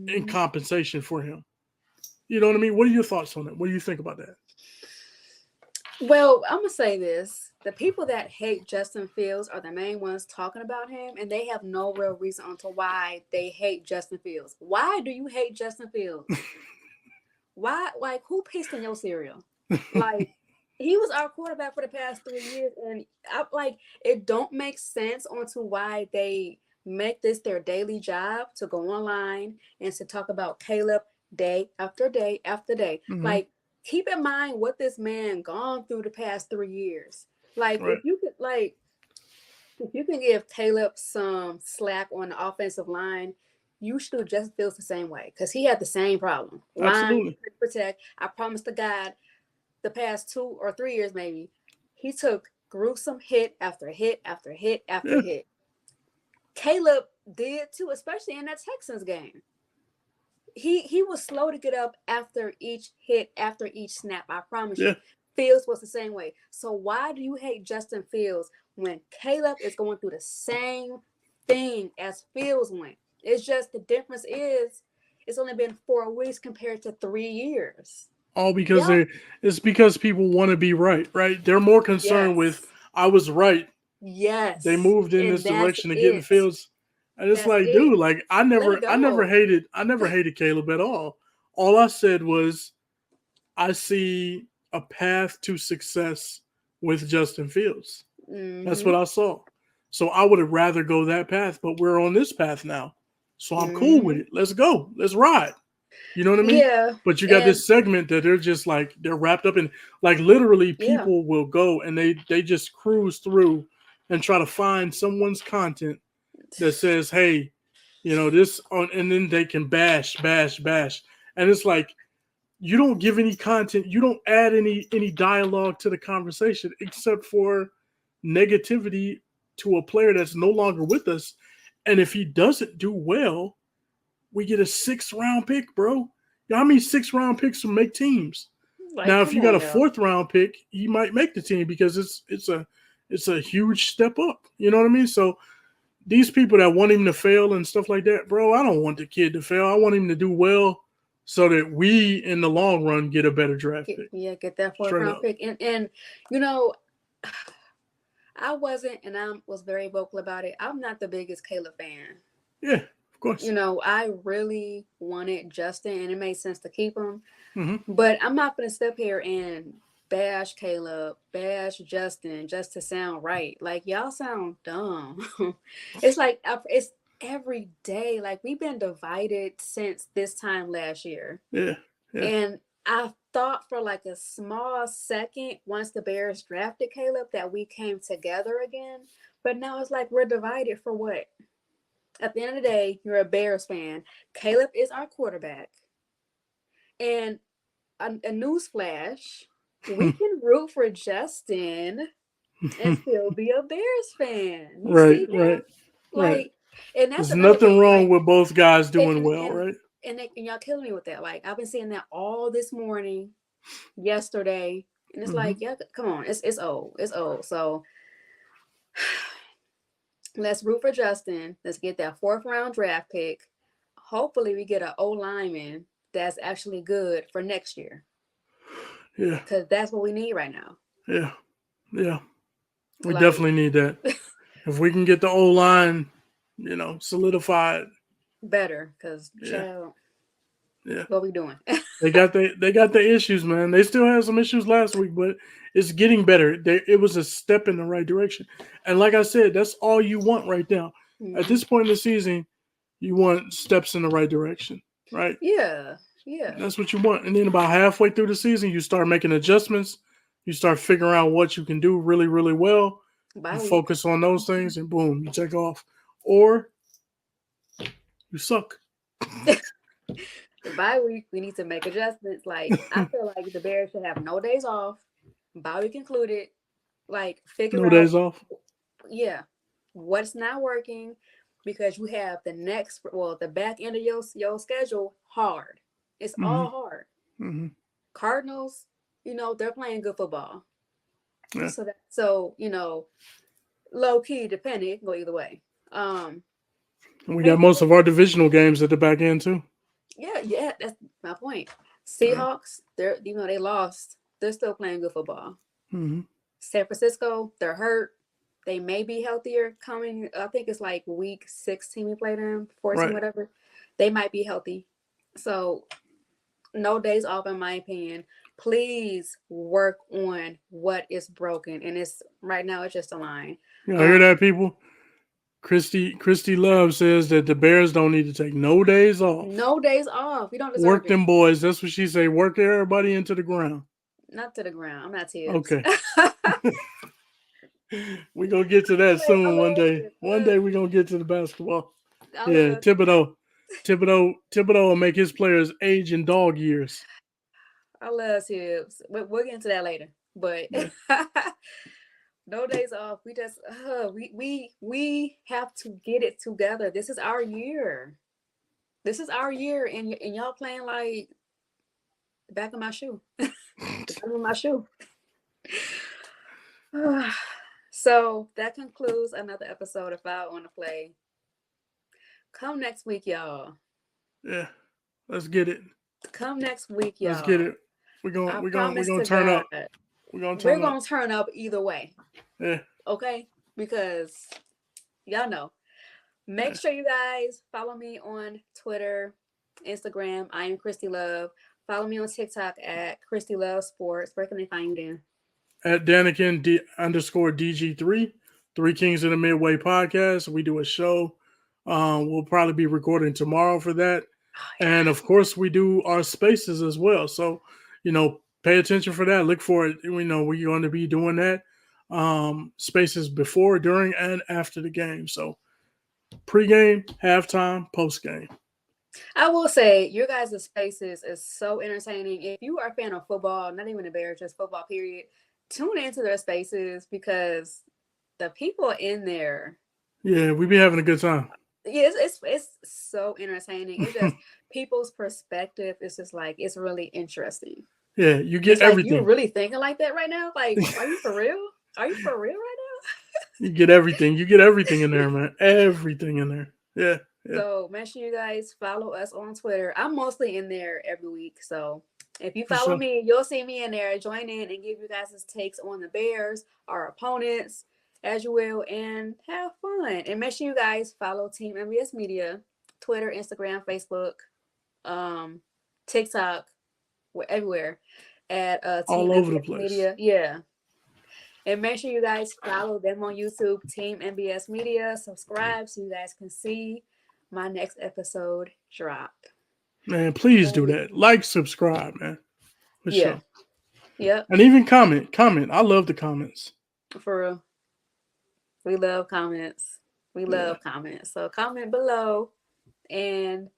S2: in compensation for him. You know what I mean? What are your thoughts on that? What do you think about that?
S1: Well, I'm going to say this. The people that hate Justin Fields are the main ones talking about him, and they have no real reason onto why they hate Justin Fields. Why do you hate Justin Fields? Why? Like, who pissed in your cereal? Like, he was our quarterback for the past 3 years, and I like it. Don't make sense onto why they make this their daily job to go online and to talk about Caleb day after day after day.
S2: Mm-hmm.
S1: Like, keep in mind what this man gone through the past 3 years. Like,
S2: Right.
S1: if you can give Caleb some slack on the offensive line, you should have just feels the same way because he had the same problem. Line
S2: Absolutely.
S1: couldn't protect. I promise to God, the past 2 or 3 years, maybe, he took gruesome hit after hit after hit after
S2: Yeah.
S1: hit. Caleb did too, especially in that Texans game. He was slow to get up after each hit, after each snap. I promise
S2: Yeah.
S1: you. Fields was the same way. So why do you hate Justin Fields when Caleb is going through the same thing as Fields went? It's just the difference is it's only been 4 weeks compared to 3 years.
S2: All because
S1: Y'all,
S2: it's because people want to be right, right? They're more concerned with
S1: yes.
S2: I was right. They
S1: Yes.
S2: moved in
S1: And
S2: this
S1: that's
S2: direction to get in
S1: it.
S2: fields. And it's
S1: That's
S2: like,
S1: it.
S2: dude, like
S1: Let it
S2: I never
S1: go.
S2: hated Caleb at all. All I said was I see a path to success with Justin Fields. That's
S1: Mm-hmm.
S2: what I saw. So I would have rather go that path, but we're on this path now. So I'm cool with
S1: Mm-hmm.
S2: it. Let's go. Let's ride. You know what I mean?
S1: Yeah.
S2: But you got
S1: And
S2: this segment that they're just like they're wrapped up in, like literally
S1: yeah.
S2: people will go and they just cruise through and try to find someone's content that says, hey, you know, this on, and then they can bash. And it's like you don't give any content, you don't add any dialogue to the conversation except for negativity to a player that's no longer with us. And if he doesn't do well, we get a 6th round pick, bro. You know how many 6th round picks will make teams?
S1: Like,
S2: Now, if
S1: come
S2: you got
S1: on
S2: a
S1: now.
S2: 4th round pick, he might make the team because it's a huge step up. You know what I mean? So these people that want him to fail and stuff like that, bro, I don't want the kid to fail. I want him to do well so that we in the long run get a better draft pick.
S1: Get that fourth
S2: Straight
S1: round
S2: up.
S1: pick. And you know, I wasn't, and I was very vocal about it. I'm not the biggest Caleb fan.
S2: Yeah, of course.
S1: I really wanted Justin, and it made sense to keep him.
S2: Hmm.
S1: But I'm not going to step here and bash Caleb, bash Justin just to sound right. Like, y'all sound dumb. It's like, it's every day. Like, we've been divided since this time last year.
S2: Yeah, yeah,
S1: And I thought for like a small second, once the Bears drafted Caleb, that we came together again. But now it's like we're divided for what? At the end of the day, you're a Bears fan. Caleb is our quarterback. And a news flash, we can root for Justin and still be a Bears fan. You
S2: right,
S1: see that?
S2: right, right.
S1: Like, and that's
S2: There's
S1: another
S2: nothing
S1: thing.
S2: wrong
S1: Like,
S2: with both guys
S1: and
S2: doing
S1: and
S2: well,
S1: and
S2: right?
S1: and y'all killing me with that. Like, I've been seeing that all this morning, yesterday, and it's
S2: Hmm.
S1: like, yeah, come on, it's old, it's old. So let's root for Justin. Let's get that 4th round draft pick. Hopefully, we get an O lineman that's actually good for next year
S2: Yeah,
S1: because that's what we need right now.
S2: yeah, yeah. We
S1: Like,
S2: definitely need that. If we can get the O line, you know, solidified,
S1: better because
S2: yeah,
S1: child,
S2: yeah.
S1: what we doing?
S2: They got the issues, man. They still had some issues last week, but it's getting better. It was a step in the right direction. And like I said, that's all you want right now. At
S1: Hmm.
S2: this point in the season, you want steps in the right direction, right?
S1: Yeah, yeah.
S2: That's what you want. And then about halfway through the season, you start making adjustments. You start figuring out what you can do really, really well. You
S1: Bye week.
S2: focus on those things, and boom, you take off. Or you suck.
S1: The bye week, we need to make adjustments. Like, I feel like the Bears should have no days off, bye week included. Like, figure
S2: No
S1: out,
S2: days off.
S1: yeah, what's not working because you have the back end of your schedule hard. It's
S2: Hmm.
S1: all hard.
S2: Hmm.
S1: Cardinals, they're playing good football.
S2: Yeah.
S1: So low key, depending, it can go either way. Um,
S2: And we got
S1: Patriots,
S2: most of our divisional games at the back end too.
S1: yeah, that's my point.
S2: Yeah.
S1: Seahawks, they lost. They're still playing good football.
S2: Hmm.
S1: San Francisco, they're hurt. They may be healthier coming. I think it's like week 16 we play them, 14,
S2: Right.
S1: whatever. They might be healthy. So no days off, in my opinion. please work on what is broken. And it's right now it's just a line.
S2: You know, hear that, people? Kristy Love says that the Bears don't need to take no days off.
S1: No days off. We don't deserve
S2: Work
S1: it.
S2: them boys. That's what she say. Work everybody into the ground.
S1: Not to the ground. I'm not Tibbs.
S2: Okay. We're going to get to that soon one day. One day we're going to get to the basketball. Yeah, Thibodeau will make his players age in dog years.
S1: I love Tibbs. We'll get into that later. But yeah. No days off. We just we have to get it together. This is our year. This is our year, and y'all playing like the back of my shoe. The back of my shoe. So that concludes another episode of Foul on the Play. Come next week, y'all.
S2: Yeah, let's get it.
S1: Come next week, y'all.
S2: Let's get it. We're gonna turn up. We're gonna
S1: turn up either way.
S2: Yeah.
S1: Okay, because y'all know. Make sure you guys follow me on Twitter, Instagram. I am Kristy Love. Follow me on TikTok at Kristy Love Sports. Where can they find you, Dan?
S2: At Danikin _DG3, Three Kings of the Midway podcast. We do a show. We'll probably be recording tomorrow for that. Oh, yeah. And of course, we do our spaces as well. So, pay attention for that. Look for it. We know we're going to be doing that. Spaces before, during, and after the game. So, pre-game, halftime, post-game.
S1: I will say your guys' spaces is so entertaining. If you are a fan of football, not even the Bears, just football, period, tune into their spaces because the people in there.
S2: Yeah, we be having a good time.
S1: Yeah, it's so entertaining. It's just people's perspective. It's just like it's really interesting.
S2: Yeah, you get everything.
S1: Like, you really thinking like that right now? Like, are you for real? Are you for real right now?
S2: You get everything. You get everything in there, man. Everything in there. Yeah.
S1: So make sure you guys follow us on Twitter. I'm mostly in there every week. So if you follow me, you'll see me in there. Join in and give you guys' takes on the Bears, our opponents, as you will, and have fun. And make sure you guys follow Team MBS Media, Twitter, Instagram, Facebook, TikTok, everywhere at Team
S2: all over
S1: MBS
S2: the place.
S1: Media. Yeah. And make sure you guys follow them on YouTube, Team MBS Media. Subscribe so you guys can see my next episode drop.
S2: Man, please do that. Like, subscribe, man. For sure.
S1: Yep.
S2: And even comment. I love the comments. For real.
S1: We love comments. We love comments. So comment below. And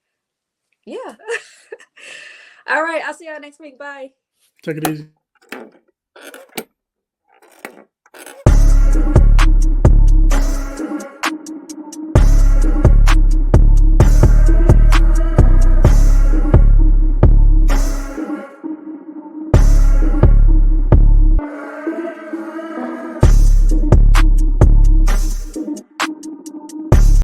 S1: yeah. All right. I'll see y'all next week. Bye.
S2: Take it easy.